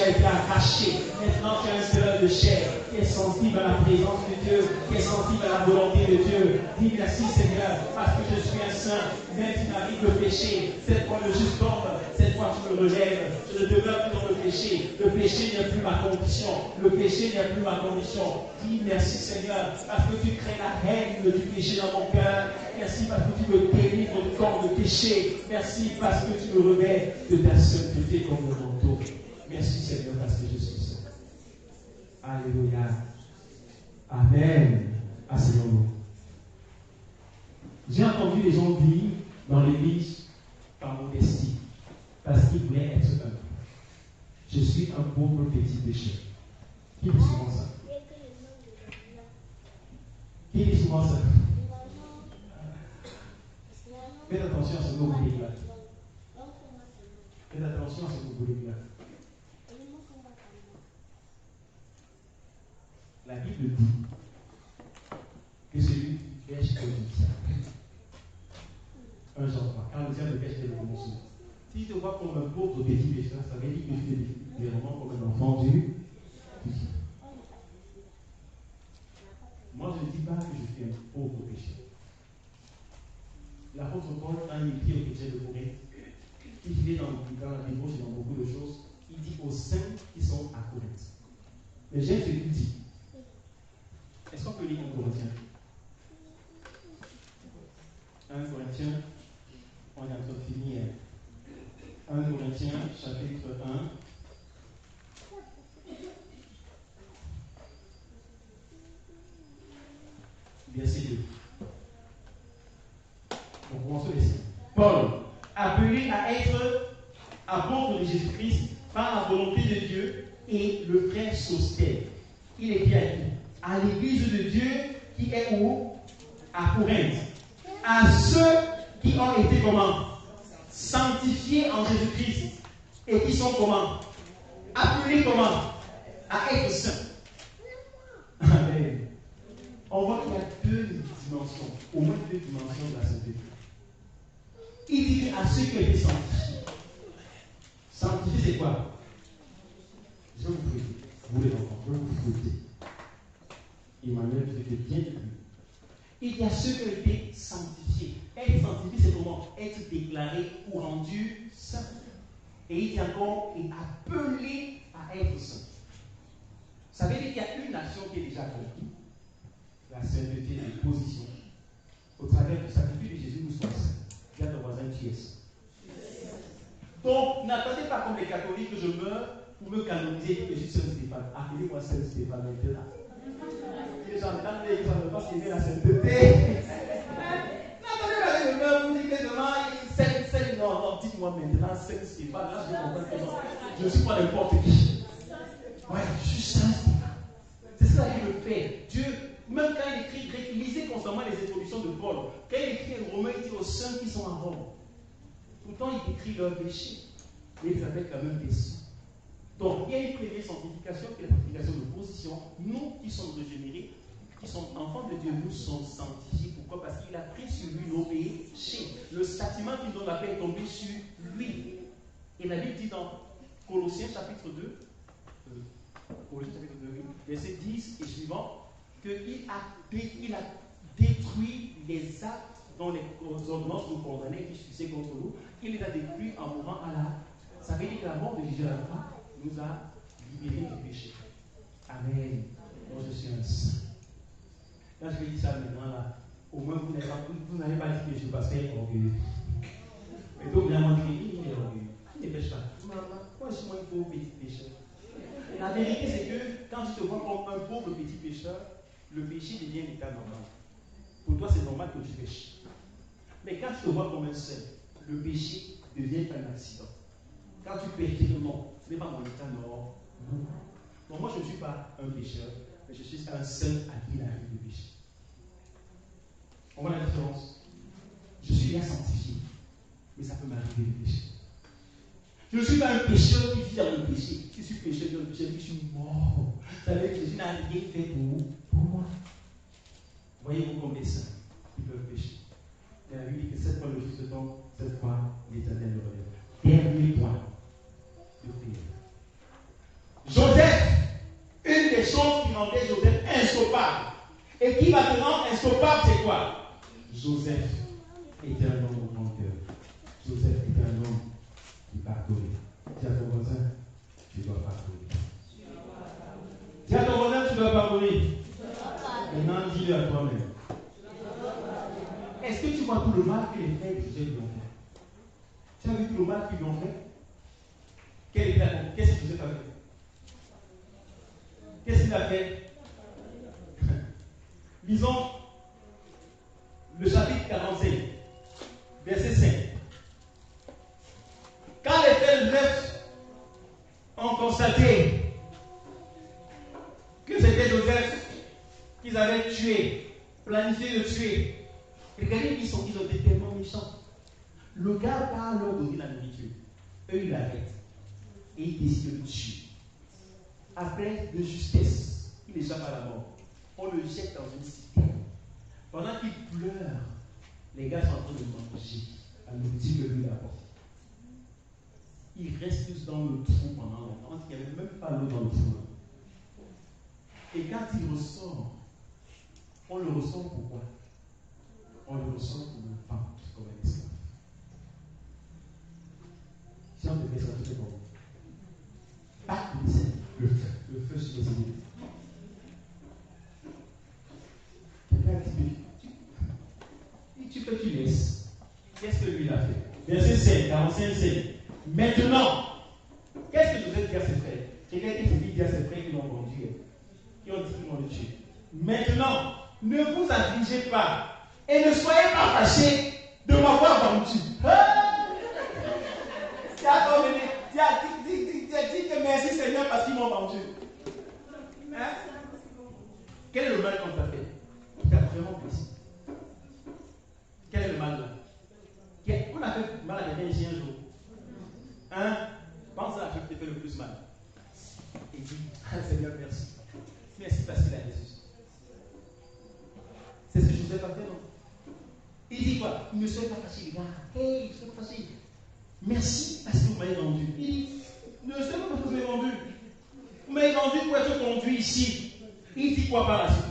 été arraché. Maintenant, tu as un cœur de chair qui est sensible à la présence de Dieu, qui est sensible à la volonté de Dieu. Dis merci, Seigneur, parce que je suis un saint. Même s'il m'arrive le péché, cette fois le juste tombe, cette fois je me relève. Je ne demeure plus dans le péché. Le péché n'est plus ma condition. Le péché n'est plus ma condition. Dis merci, Seigneur, parce que tu crées la haine du péché dans mon cœur. Merci parce que tu me délivres du corps de péché. Merci parce que tu me revêts de ta sainteté comme le manteau. Merci, Seigneur, parce que je suis saint. Alléluia. Amen. Asseyons-nous. J'ai entendu les gens dire dans l'église par modestie, parce qu'ils voulaient être humbles. Je suis un pauvre petit pécheur. Qui dit souvent ça? Qui dit souvent ça? Faites attention à ce que vous voulez là. Faites attention à ce que vous voulez là. La Bible dit que celui qui pêche est judiciaire. 1 Jean 3. Quand le diable pêche, c'est le commencement. Si tu te vois comme un pauvre petit pécheur, ça veut dire que tu es vraiment comme un enfant du Dieu. Moi, je ne dis pas que je suis un pauvre pécheur. L'apôtre Paul, quand il écrit au chrétien de Corinthe, il dit dans la Bible et dans beaucoup de choses, il dit aux saints qui sont à Corinthe. Mais j'aime ce qu'il dit. Est-ce qu'on peut lire 1 Corinthiens? 1 Corinthiens, on est en train de finir. 1 Corinthiens, chapitre 1. Verset 2. Donc, commençons les signes. Paul, appelé à être apôtre de Jésus-Christ par la volonté de Dieu, et le frère Sostène. Il écrit à qui? À l'église de Dieu qui est où? À Corinthe. À ceux qui ont été comment? Sanctifiés en Jésus-Christ. Et qui sont comment? Appelés comment? À être saints. Amen. On voit qu'il y a deux dimensions, au moins deux dimensions de la sainteté. Il dit à ceux qui ont été sanctifiés. Sanctifié, c'est quoi? Je vais vous fouetter. Vous les enfants, je vais vous fouetter. Emmanuel, vous êtes bien de lui. Il y a ceux qui ont été sanctifiés. Être sanctifié, c'est comment? Être déclaré ou rendu saint. Et il dit encore, et appelé à être saint. Ça veut dire qu'il y a une action qui est déjà accomplie. La sainteté de position. Au travers du sacrifice de Jésus, nous sommes saints. Regarde ton voisin, tu es saint. Donc, n'attendez pas comme les catholiques que je meurs pour me canoniser que je suis Saint Stéphane. Appelez-moi Saint Stéphane maintenant. Les gens dans l'église ne pas aimer la sainteté. N'attendez pas que je meurs pour dire que demain, Saint, non, dites-moi maintenant, Saint Stéphane. Là, je vais comprendre que je ne suis pas n'importe qui. Ouais, je suis Saint Stéphane. C'est ça qu'il le fait. Dieu, même quand il écrit, lisez constamment les introductions de Paul. Quand il écrit en Romains, il dit aux saints qui sont en Rome. Pourtant, il décrit leur péché. Mais ils avaient quand même des sous. Donc, il y a une première sanctification qui est la sanctification de position. Nous qui sommes régénérés, qui sommes enfants de Dieu, nous sommes sanctifiés. Pourquoi? Parce qu'il a pris sur lui nos péchés. Le châtiment qui donne la paix est tombé sur lui. Et la Bible dit dans Colossiens chapitre 2, Colossiens chapitre 2, verset 10 et suivant, qu'il a détruit les actes dont les ordonnances nous condamnaient, qui suissaient contre nous. Il les a détruits en mourant à la. Ça veut dire que la mort de Jésus à la croix nous a libérés du péché. Amen. Moi, je suis un saint. Là, je vais dire ça maintenant, là. Au moins, vous n'avez pas dit que je passe orgueilleux. Mais donc, vraiment, il est orgueilleux. Il ne pêche pas. Moi, je suis un pauvre petit pécheur. La vérité, c'est que quand tu te vois comme un pauvre petit pécheur, le péché devient l'état normal. Pour toi, c'est normal que tu pêches. Mais quand tu te vois comme un saint, le péché devient un accident. Quand tu pêches, non, ce n'est pas mon état normal. Donc moi, je ne suis pas un pécheur, mais je suis un saint à qui il arrive de pécher. On voit la différence. Je suis bien sanctifié, mais ça peut m'arriver de pécher. Je ne suis pas un pécheur qui vit dans le péché. Je suis pécheur dans le péché, je suis mort. Ça veut dire que Jésus n'a rien fait pour moi. Voyez-vous comme les saints qui peuvent pécher. Et la Bible dit que cette fois le juste tombe, cette fois l'Éternel le relève. Dernier point de prière. Joseph, une des choses qui rendait Joseph instoppable et qui va te rendre instoppable, c'est quoi? Joseph était un homme au grand cœur. Joseph était un homme qui pardonnait. Dis à ton voisin, tu dois pardonner. Dis à ton voisin, tu dois pardonner. Maintenant, dis-le à toi-même. Est-ce que tu vois tout le mal que les frères de Joseph lui ont fait? Tu as vu tout le mal qu'ils lui ont fait? Qu'est-ce que Joseph a fait? Qu'est-ce qu'il a fait? Lisons le chapitre 45, verset 5. Quand les frères neufs ont constaté que c'était Joseph qu'ils avaient tué, planifié de tuer, regardez, ils ont été tellement méchants. Le gars va leur donner la nourriture. Eux, ils l'arrêtent. Et ils décident de le tuer. Après, de justesse, il échappe à la mort. On le jette dans une citerne. Pendant qu'il pleure, les gars sont en train de manger la nourriture que lui apporte. Ils restent tous dans le trou pendant longtemps. Il n'y avait même pas l'eau dans le trou. Et quand il ressort, on le ressort pourquoi? On le ressort pour le vendre comme un esclave. Si on devait sortir pour vous, pas le feu sur les ennemis. Quelqu'un dit, tu laisses. Qu'est-ce que lui il a fait? Verset 5, 45, 5. Maintenant, qu'est-ce que Joseph dit à ses frères? Quelqu'un qui dit à ses frères qui l'ont vendu, qui ont dit qu'ils vont le tuer. Maintenant, ne vous affligez pas et ne soyez pas fâchés de m'avoir vendu. Dis que merci Seigneur parce qu'ils m'ont vendu. Hein? Quel est le mal qu'on t'a fait? On t'a vraiment blessé. Quel est le mal là? On a fait mal à quelqu'un ici un jour. Hein? Pense à la chose qui te fait le plus mal. Et dis, Seigneur, merci. Merci parce qu'il a Jésus. C'est ce que Joseph a fait, non? Il dit quoi? Ne soyez pas fâchés, les gars. Hey, ne soyez pas fâchés. Merci parce que vous m'avez vendu. Il dit, ne soyez pas parce que vous m'avez vendu. Vous m'avez vendu pour être conduit ici. Il dit quoi par la suite?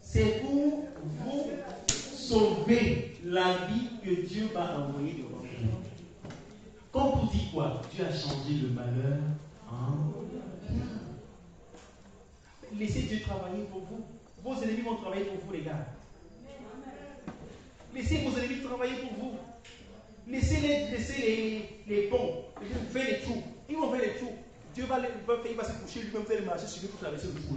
C'est pour vous sauver la vie que Dieu m'a envoyée devant vous. Comme vous dites quoi? Dieu a changé le malheur en bien. Laissez Dieu travailler pour vous. Vos ennemis vont travailler pour vous, les gars. Laissez vos ennemis travailler pour vous. Laissez les ponts. Faites les trous. Ils vont faire les trous. Dieu va se coucher lui-même, faire le marché sur lui pour traverser le trou.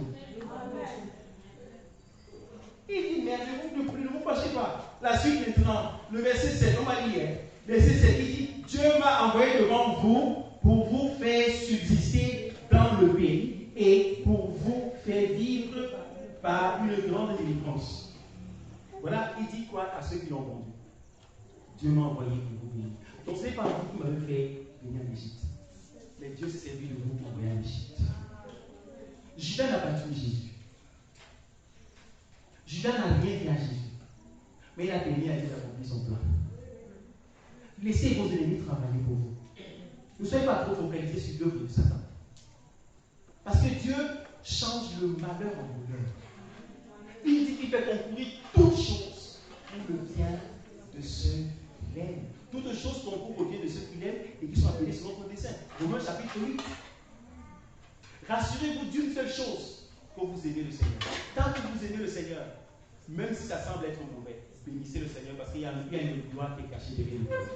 Il dit, mais ne vous fâchez pas. La suite maintenant, le verset 7, on va lire. Verset 7, il dit, Dieu m'a envoyé devant vous pour vous faire subsister dans le pays et pour vous faire vivre par une grande délivrance. Voilà, il dit quoi à ceux qui l'ont vendu? Dieu m'a envoyé pour vous venir. Donc ce n'est pas vous qui m'avez fait venir en Égypte. Mais Dieu s'est servi de vous pour envoyer en Égypte. Judas n'a pas tué Jésus. Judas n'a rien fait à Jésus. Mais il a permis à Dieu d'accomplir son plan. Laissez vos ennemis travailler pour vous. Ne soyez pas trop focalisés sur l'œuvre de Satan. Parce que Dieu change le malheur en bonheur. Il dit qu'il fait concourir toutes choses pour le bien de ceux qu'il aime. Toutes choses concourent au bien de ceux qu'il aime et qui sont appelés selon son dessein. Romains chapitre 8. Rassurez-vous d'une seule chose, que vous aimez le Seigneur. Tant que vous aimez le Seigneur, même si ça semble être mauvais, bénissez le Seigneur parce qu'il y a une gloire qui est cachée derrière le prison.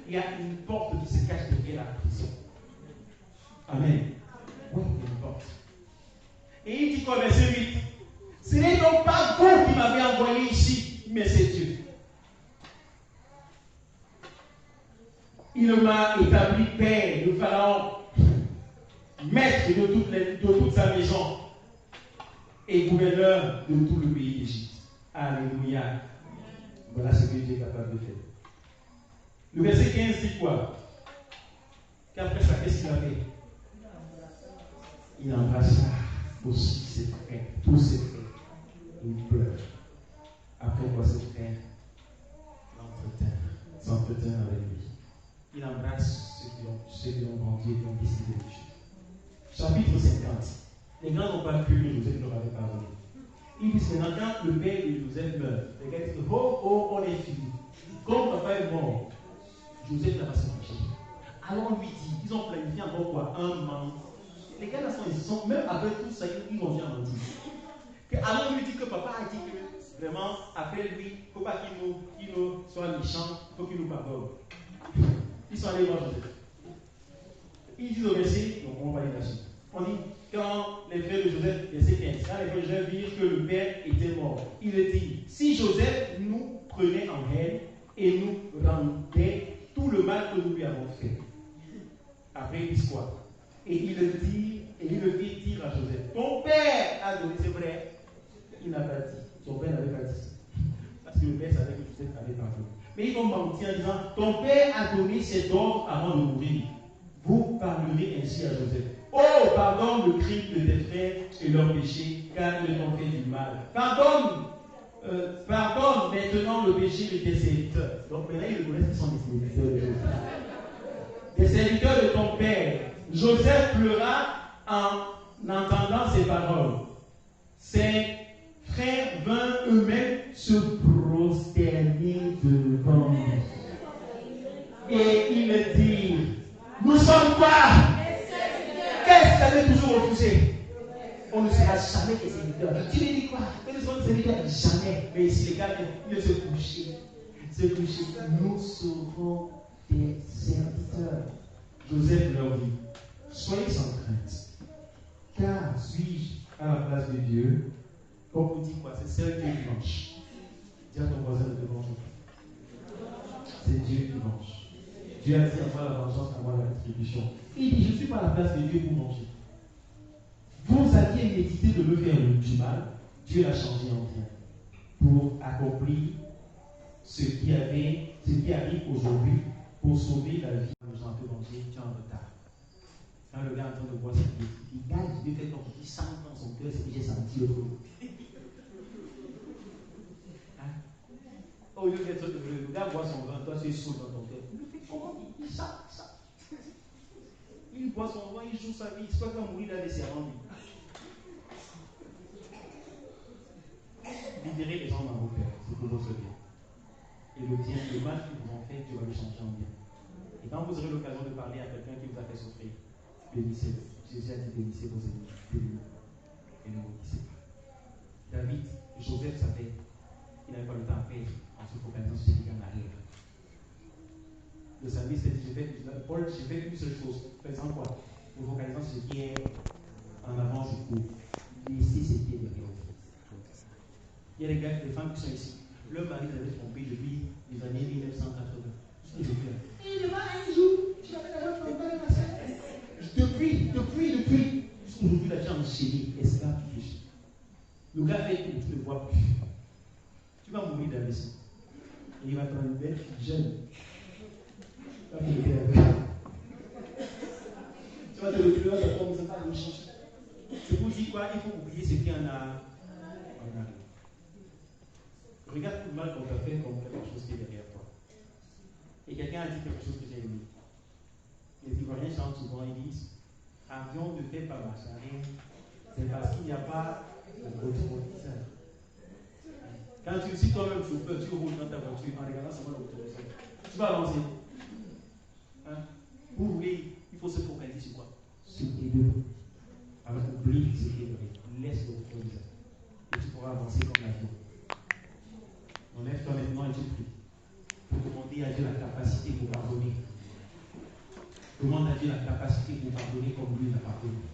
Il y a une porte qui se cache derrière la prison. Amen. Oui, il y a une porte. Et il dit quoi, verset 8? Ce n'est donc pas vous qui m'avez envoyé ici, mais c'est Dieu. Il m'a établi père de Pharaon, maître de toute sa maison et gouverneur de tout le pays d'Égypte. Alléluia. Voilà ce que Dieu est capable de faire. Le verset 15 dit quoi? Qu'après ça, qu'est-ce qu'il a fait? Il embrassa aussi ses frères, tous ses frères. Il pleure. Après quoi, ses frères s'entretint avec lui. Il embrasse ceux qui l'ont grandi et qui ont décidé de tuer. Chapitre 50. Les grands n'ont pas cru que Joseph leur avait pardonné. Ils disent maintenant, quand le père de Joseph meurt, les gars disent, on est fini. Comme papa est mort, Joseph n'a pas se fâcher. Alors on lui dit, ils ont planifié encore quoi? Un mensonge. Les gars là sont, même après tout ça, ils vont bien mentir. Alors on lui dit que papa a dit que vraiment, après lui, il ne faut pas qu'il nous soit méchant, il faut qu'il nous pardonne. Ils sont allés voir Joseph. Ils disent au verset, donc on va aller là-dessus. On dit, quand les frères de Joseph, verset 15, quand les frères de Joseph virent que le père était mort, il dit, si Joseph nous prenait en haine et nous rendait tout le mal que nous lui avons fait. Après, ils disent quoi? Et il le fit dire à Joseph, ton père a donné, c'est vrai, il n'a pas dit, son père n'avait pas dit, parce que le père savait que Joseph avait pardonné. Mais ils vont mentir en disant, ton père a donné cet ordre avant de mourir. Vous parlerez ainsi à Joseph. Oh, pardonne le crime de tes frères et leurs péchés, car ils t'ont fait du mal. Pardonne maintenant le péché de tes serviteurs. Donc maintenant, ils reconnaissent qu'ils sont des serviteurs de Joseph. Des serviteurs de ton père. Joseph pleura en entendant ces paroles. Ses frères vinrent eux-mêmes se prosterner devant lui. Et ils me dirent, nous sommes quoi? Qu'est-ce que tu avais toujours refusé? On ne sera jamais des serviteurs. Tu lui dis quoi? Que nous sommes des serviteurs? Jamais. Mais ici, les gars, ils se couchaient. Nous serons des serviteurs. Joseph leur dit, soyez sans crainte, car suis-je à la place de Dieu? Comme on dit quoi? C'est celle qui venge. Dis à ton voisin de te venger. C'est Dieu qui venge. Dieu a dit à moi la vengeance, à moi la rétribution. Il dit, je ne suis pas à la place de Dieu pour manger. Vous aviez médité de me faire du mal, Dieu l'a changé en bien, pour accomplir ce qui arrive aujourd'hui, pour sauver la vie. Les gens peuvent manger, tu es en retard. Quand le gars est en train de boire cette vie, il dit, gars, je vais faire comme il sent dans son cœur ce que j'ai senti le coup. Au lieu d'être le gars boit son vin, toi tu es saut dans ton cœur. Il ça. Il boit son vin, il joue sa vie. C'est pas qu'il va mourir dans les serrants. Libérez les gens dans vos cœurs, c'est pour votre bien. Et le mal qu'ils vous ont fait, Dieu va le changer en bien. Et quand vous aurez l'occasion de parler à quelqu'un qui vous a fait souffrir, bénissez-le. Jésus a dit bénissez vos ennemis. Et ne maudissez pas. David, Joseph savait qu'il n'avait pas le temps à perdre en se focalisant sur ce qui est en arrière. Le psalmiste dit, Paul, je fais une seule chose. Faisant quoi? Vous focalisant sur ce qui est en avant, je cours. Laissez ce qui est derrière vous. Il y a des femmes qui sont ici. Leur mari les avait trompés depuis les années 1980. Il est mort un jour. Je l'avais d'abord trompé avec ma soeur. Depuis. Jusqu'aujourd'hui, la fille enchaînée, esclave du péché. Le gars fait que tu ne le vois plus. Tu vas mourir d'un maison. Et il va prendre une belle fille jeune. Tu vas te retrouver à comme ça, pas de changer. C'est pour dire quoi? Il faut oublier ce qu'il y en a. Regarde tout le mal qu'on t'a fait comme quelque chose qui est derrière toi. Et quelqu'un a dit quelque chose que j'ai aimé. Les Ivoiriens chantent souvent, ils disent, avion ne fait pas marche arrière, c'est parce qu'il n'y a pas de motoriseur. Quand tu suis toi-même chauffeur, tu roules dans ta voiture en regardant seulement le motoriseur. Tu vas avancer. Vous voulez, il faut se focaliser sur quoi? Sur tes deux. Alors oublie ce qui est derrière. Laisse le motoriseur. Et tu pourras avancer comme l'avion. Enlève-toi maintenant et tu pries. Pour demander à Dieu la capacité pour pardonner. Demande à Dieu la capacité pour pardonner comme lui l'a pardonné.